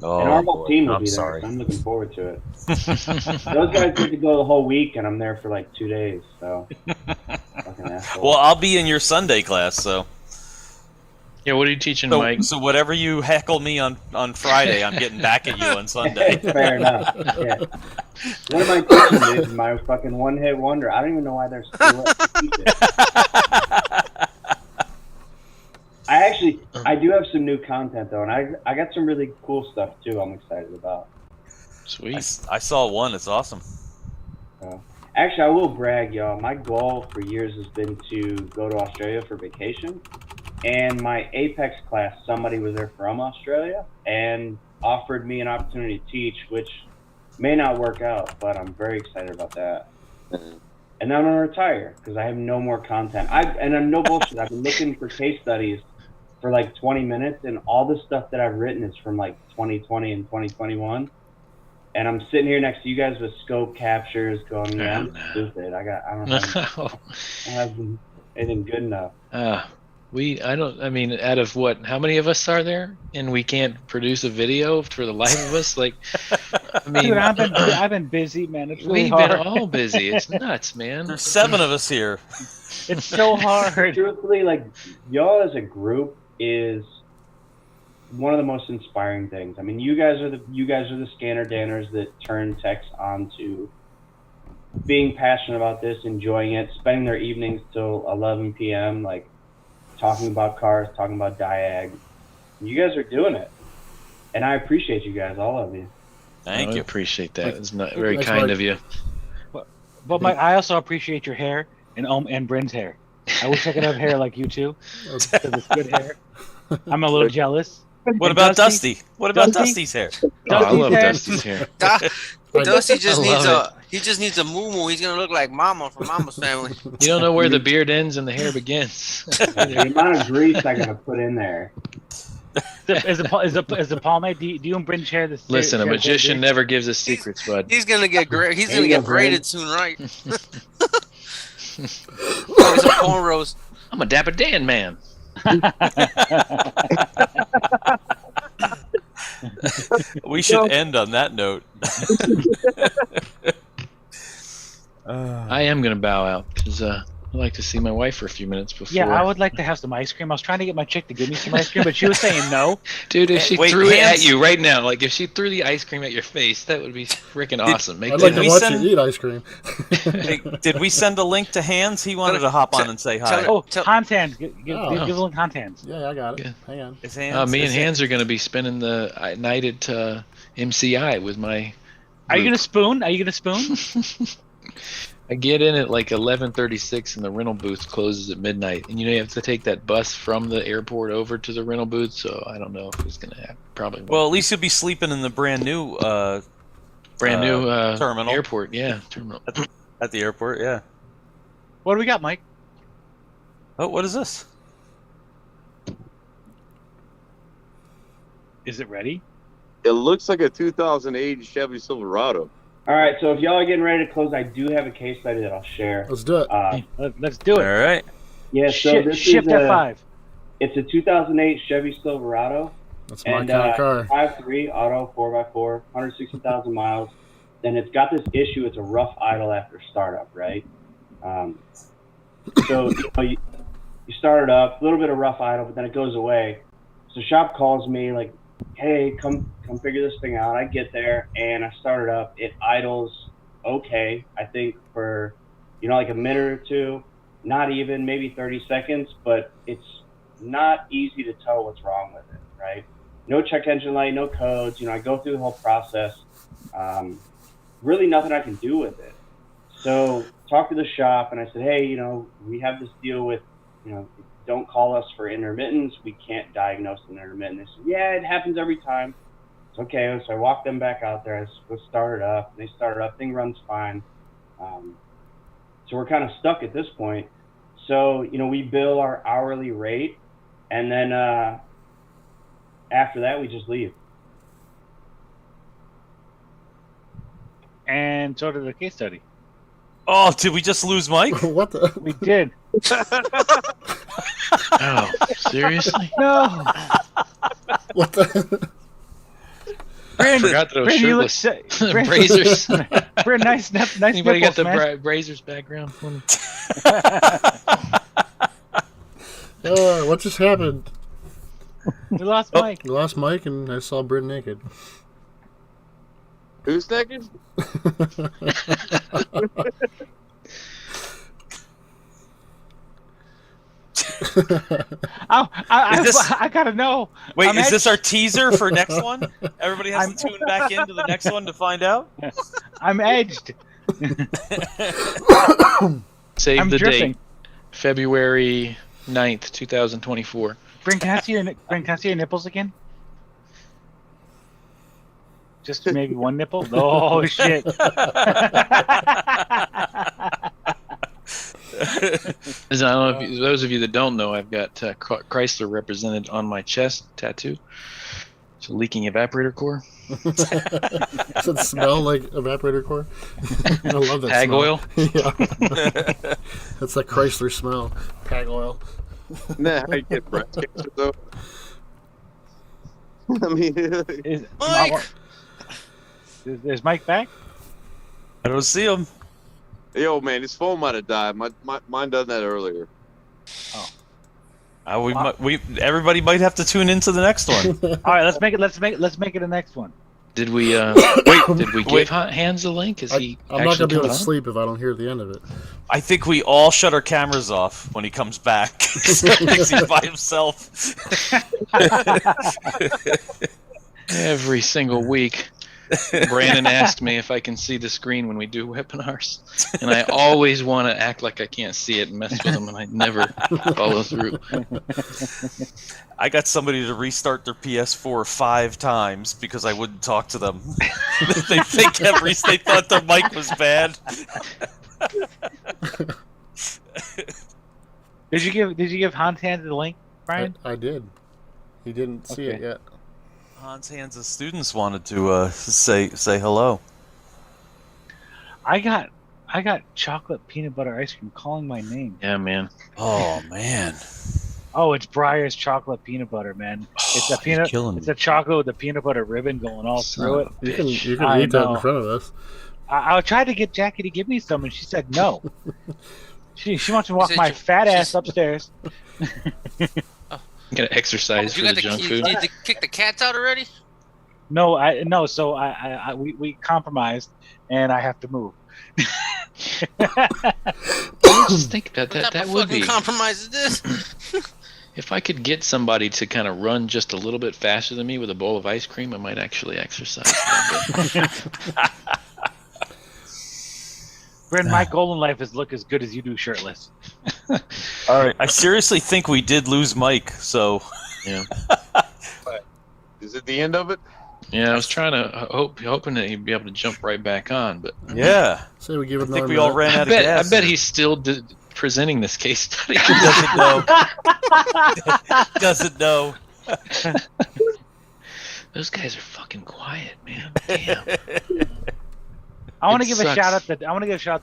Oh, and our whole team will I'm be there. sorry. So I'm looking forward to it. Those guys get to go the whole week, and I'm there for like 2 days. So, fucking asshole. Well, I'll be in your Sunday class, so. Yeah, what are you teaching, Mike? So whatever you heckle me on Friday, I'm getting back at you on Sunday. Fair enough. Yeah. What am I teaching, dude? My fucking one-hit wonder. I don't even know why they're still up to teach it. I do have some new content, though, and I got some really cool stuff, too, I'm excited about. Sweet. I saw one. It's awesome. Actually, I will brag, y'all. My goal for years has been to go to Australia for vacation. And my Apex class, somebody was there from Australia and offered me an opportunity to teach, which may not work out, but I'm very excited about that. And then I'm going to retire because I have no more content. And I'm no bullshit. I've been looking for case studies for like 20 minutes, and all the stuff that I've written is from like 2020 and 2021. And I'm sitting here next to you guys with scope captures going, yeah, I'm stupid. I don't have anything good enough. I mean, out of what, how many of us are there? And we can't produce a video for the life of us? Like, I mean, Dude, I've been busy, man. It's really we've hard. been all busy. It's nuts, man. There's 7 of us here. It's so hard. Truthfully, like, y'all as a group is one of the most inspiring things. I mean, you guys are the scanner danners that turn techs onto being passionate about this, enjoying it, spending their evenings till 11 p.m. like talking about cars, talking about diag. You guys are doing it, and I appreciate you guys, all of you. Thank you. I appreciate that. It's not very That's kind right. of you. But Mike, I also appreciate your hair and Bryn's hair. I wish I could have hair like you too, because it's good hair. I'm a little jealous. What about Dusty? What about Dusty's hair? Oh, I love hair. Dusty's hair. Dusty just I needs a moo-moo. He's gonna look like Mama from Mama's Family. You don't know where the beard ends and the hair begins. The amount of grease I gotta put in there. Is the pomade? Do you and Bryn share this? Listen, a share magician this? never gives us secrets, bud. He's gonna get He's There gonna you get go, Bryn. braided soon, right? Probably some cornrows. I'm a Dapper Dan man. We should end on that note. I am gonna bow out because I'd like to see my wife for a few minutes before. Yeah, I would like to have some ice cream. I was trying to get my chick to give me some ice cream, but she was saying no. Dude, if she Wait, threw it hands- at you right now, like if she threw the ice cream at your face, that would be freaking awesome. Make I'd that like to we watch send- you eat ice cream. Hey, did we send a link to Hans? He wanted to hop on and say hi. Oh, Tell- Hans hands. Give Oh. a little Hans hands. Yeah, I got it. Yeah. Hang on. Is Hans, me is and Hans are going to be spending the night at MCI with my. Are you group. gonna spoon? Are you gonna spoon? I get in at like 11:36, and the rental booth closes at midnight. And you have to take that bus from the airport over to the rental booth. So I don't know if it's going to happen. Probably. Won't. Well, at least you'll be sleeping in the brand new terminal airport. Yeah, terminal. at the airport. Yeah. What do we got, Mike? Oh, what is this? Is it ready? It looks like a 2008 Chevy Silverado. All right, so if y'all are getting ready to close, I do have a case study that I'll share. Let's do it. Let's do All it. right. Yeah, so this Shift is F5. it's a 2008 Chevy Silverado. That's my And kind of car. 5.3 auto 4x4, 160,000 miles. Then it's got this issue. It's a rough idle after startup, right? So you start it up, a little bit of rough idle, but then it goes away. So shop calls me like, "Hey, come figure this thing out." I get there and I start it up. It idles okay, I think for like a minute or two, not even maybe 30 seconds, but it's not easy to tell what's wrong with it, right? No check engine light, no codes. I go through the whole process. Really nothing I can do with it. So talked to the shop and I said, "Hey, we have this deal with, don't call us for intermittence. We can't diagnose an intermittent." They said, "Yeah, it happens every time." It's okay. So I walked them back out there. I said, "Let's start it up." And they started up. Thing runs fine. So we're kind of stuck at this point. So, we bill our hourly rate, and then after that, we just leave. And so did the case study. Oh, did we just lose Mike? What the? We did. Oh, seriously? No. What the? Bryn, Forgot that I was Bryn, you look shirtless. Bryn, Brazers. Bryn, nice Anybody nipples, got the man. Brazers background for me? What just happened? We lost Mike. We lost Mike, and I saw Bryn naked. Who's naked? I gotta know. Wait, I'm is this edged. our teaser for next one? Everybody has to tune back into the next one to find out. I'm edged. Save I'm the drifting. date. February 9th, 2024. Bryn, can I see your nipples again? Just maybe one nipple? Oh, shit. As I don't know if those of you that don't know, I've got Chrysler represented on my chest tattoo. It's a leaking evaporator core. Does it smell like evaporator core? I love that Pag smell. oil. Yeah. That's that Chrysler smell. Pag oil. Nah, I get breast cancer though. I mean, Mike! Is Mike back? I don't see him. yo, man, his phone might have died. Mine done that earlier. Everybody might have to tune into the next one. All right, let's make it the next one. Did we give Hans the link? Is he I'm not actually gonna be able to coming on? sleep if I don't hear the end of it. I think we all shut our cameras off when he comes back. He's by himself. Every single week, Brandon asked me if I can see the screen when we do webinars, and I always want to act like I can't see it and mess with them, and I never follow through. I got somebody to restart their PS4 5 times because I wouldn't talk to them. they thought their mic was bad. Did you give Hans the link, Brian? I did. He didn't see it yet. Hans Hans' students wanted to say hello. I got chocolate peanut butter ice cream calling my name. Yeah, man. Oh man. Oh, it's Breyer's chocolate peanut butter, man. It's a peanut. It's a chocolate with a peanut butter ribbon going all through it. You can eat that in front of us. I tried to get Jackie to give me some, and she said no. She wants to walk my fat ass upstairs. I'm gonna exercise for the junk food. Did you kick the cats out already? No. So we compromised, and I have to move. Just think about that. That would be compromise is this? If I could get somebody to kind of run just a little bit faster than me with a bowl of ice cream, I might actually exercise. Bryn, my goal in life is look as good as you do shirtless. All right. I seriously think we did lose Mike. So yeah. Is it the end of it? Yeah, I was trying to hoping that he'd be able to jump right back on, but yeah. So we give it. I think we all ran out of gas. I bet he's still presenting this case study. Doesn't know. Doesn't know. Those guys are fucking quiet, man. Damn. I want to give a shout out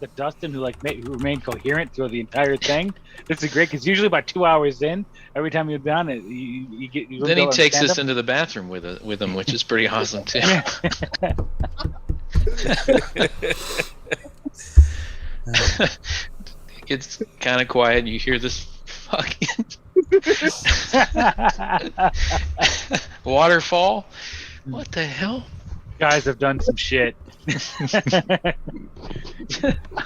to Dustin, who remained coherent through the entire thing. This is great because usually about 2 hours in, every time you're done, you get. Then he takes us into the bathroom with him, which is pretty awesome too. It gets kind of quiet. You hear this fucking waterfall. What the hell? Guys have done some shit.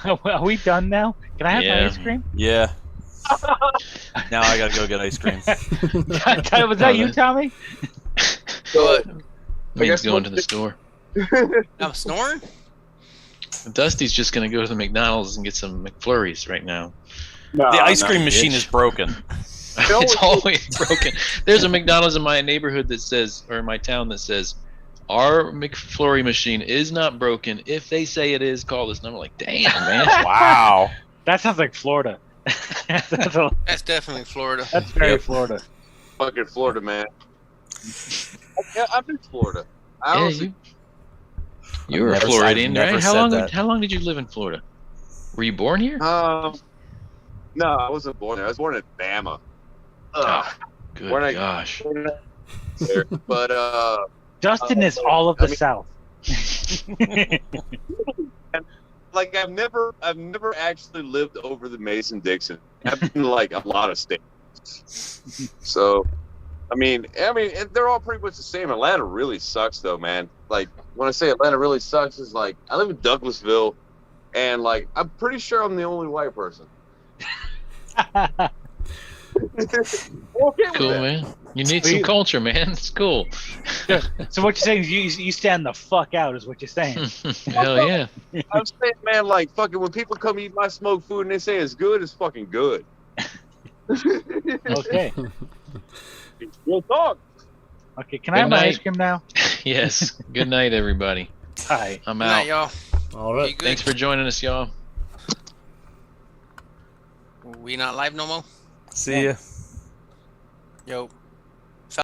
Are we done now? Can I have my ice cream? Yeah. Now I gotta go get ice cream. Was that you, Tommy? What? He's going to the store. I'm snoring? Dusty's just gonna go to the McDonald's and get some McFlurries right now. The ice cream machine is broken. It's always broken. There's a McDonald's in my neighborhood that says, or in my town that says, our McFlurry machine is not broken. If they say it is, call this number. Like, damn, man. Wow. That sounds like Florida. That's definitely Florida. That's very Florida. Fucking Florida, man. Yeah, I'm in Florida. You were a Floridian, right? How long did you live in Florida? Were you born here? No, I wasn't born there. I was born in Bama. Good gosh. But Dustin is all of the South. Like I've never actually lived over the Mason-Dixon. I've been like a lot of states. So, I mean, they're all pretty much the same. Atlanta really sucks, though, man. Like when I say Atlanta really sucks, is like I live in Douglasville, and like I'm pretty sure I'm the only white person. Cool, man. You need some culture, man. It's cool. So what you're saying is you stand the fuck out, is what you're saying. Hell yeah. I'm saying, man, like fucking when people come eat my smoked food and they say it's good, it's fucking good. Okay. Real talk. Okay, can I have my ice cream now? Yes. Good night, everybody. Hi. I'm Good out. night, y'all. All right. Thanks for joining us, y'all. We not live no more? See ya. Yo.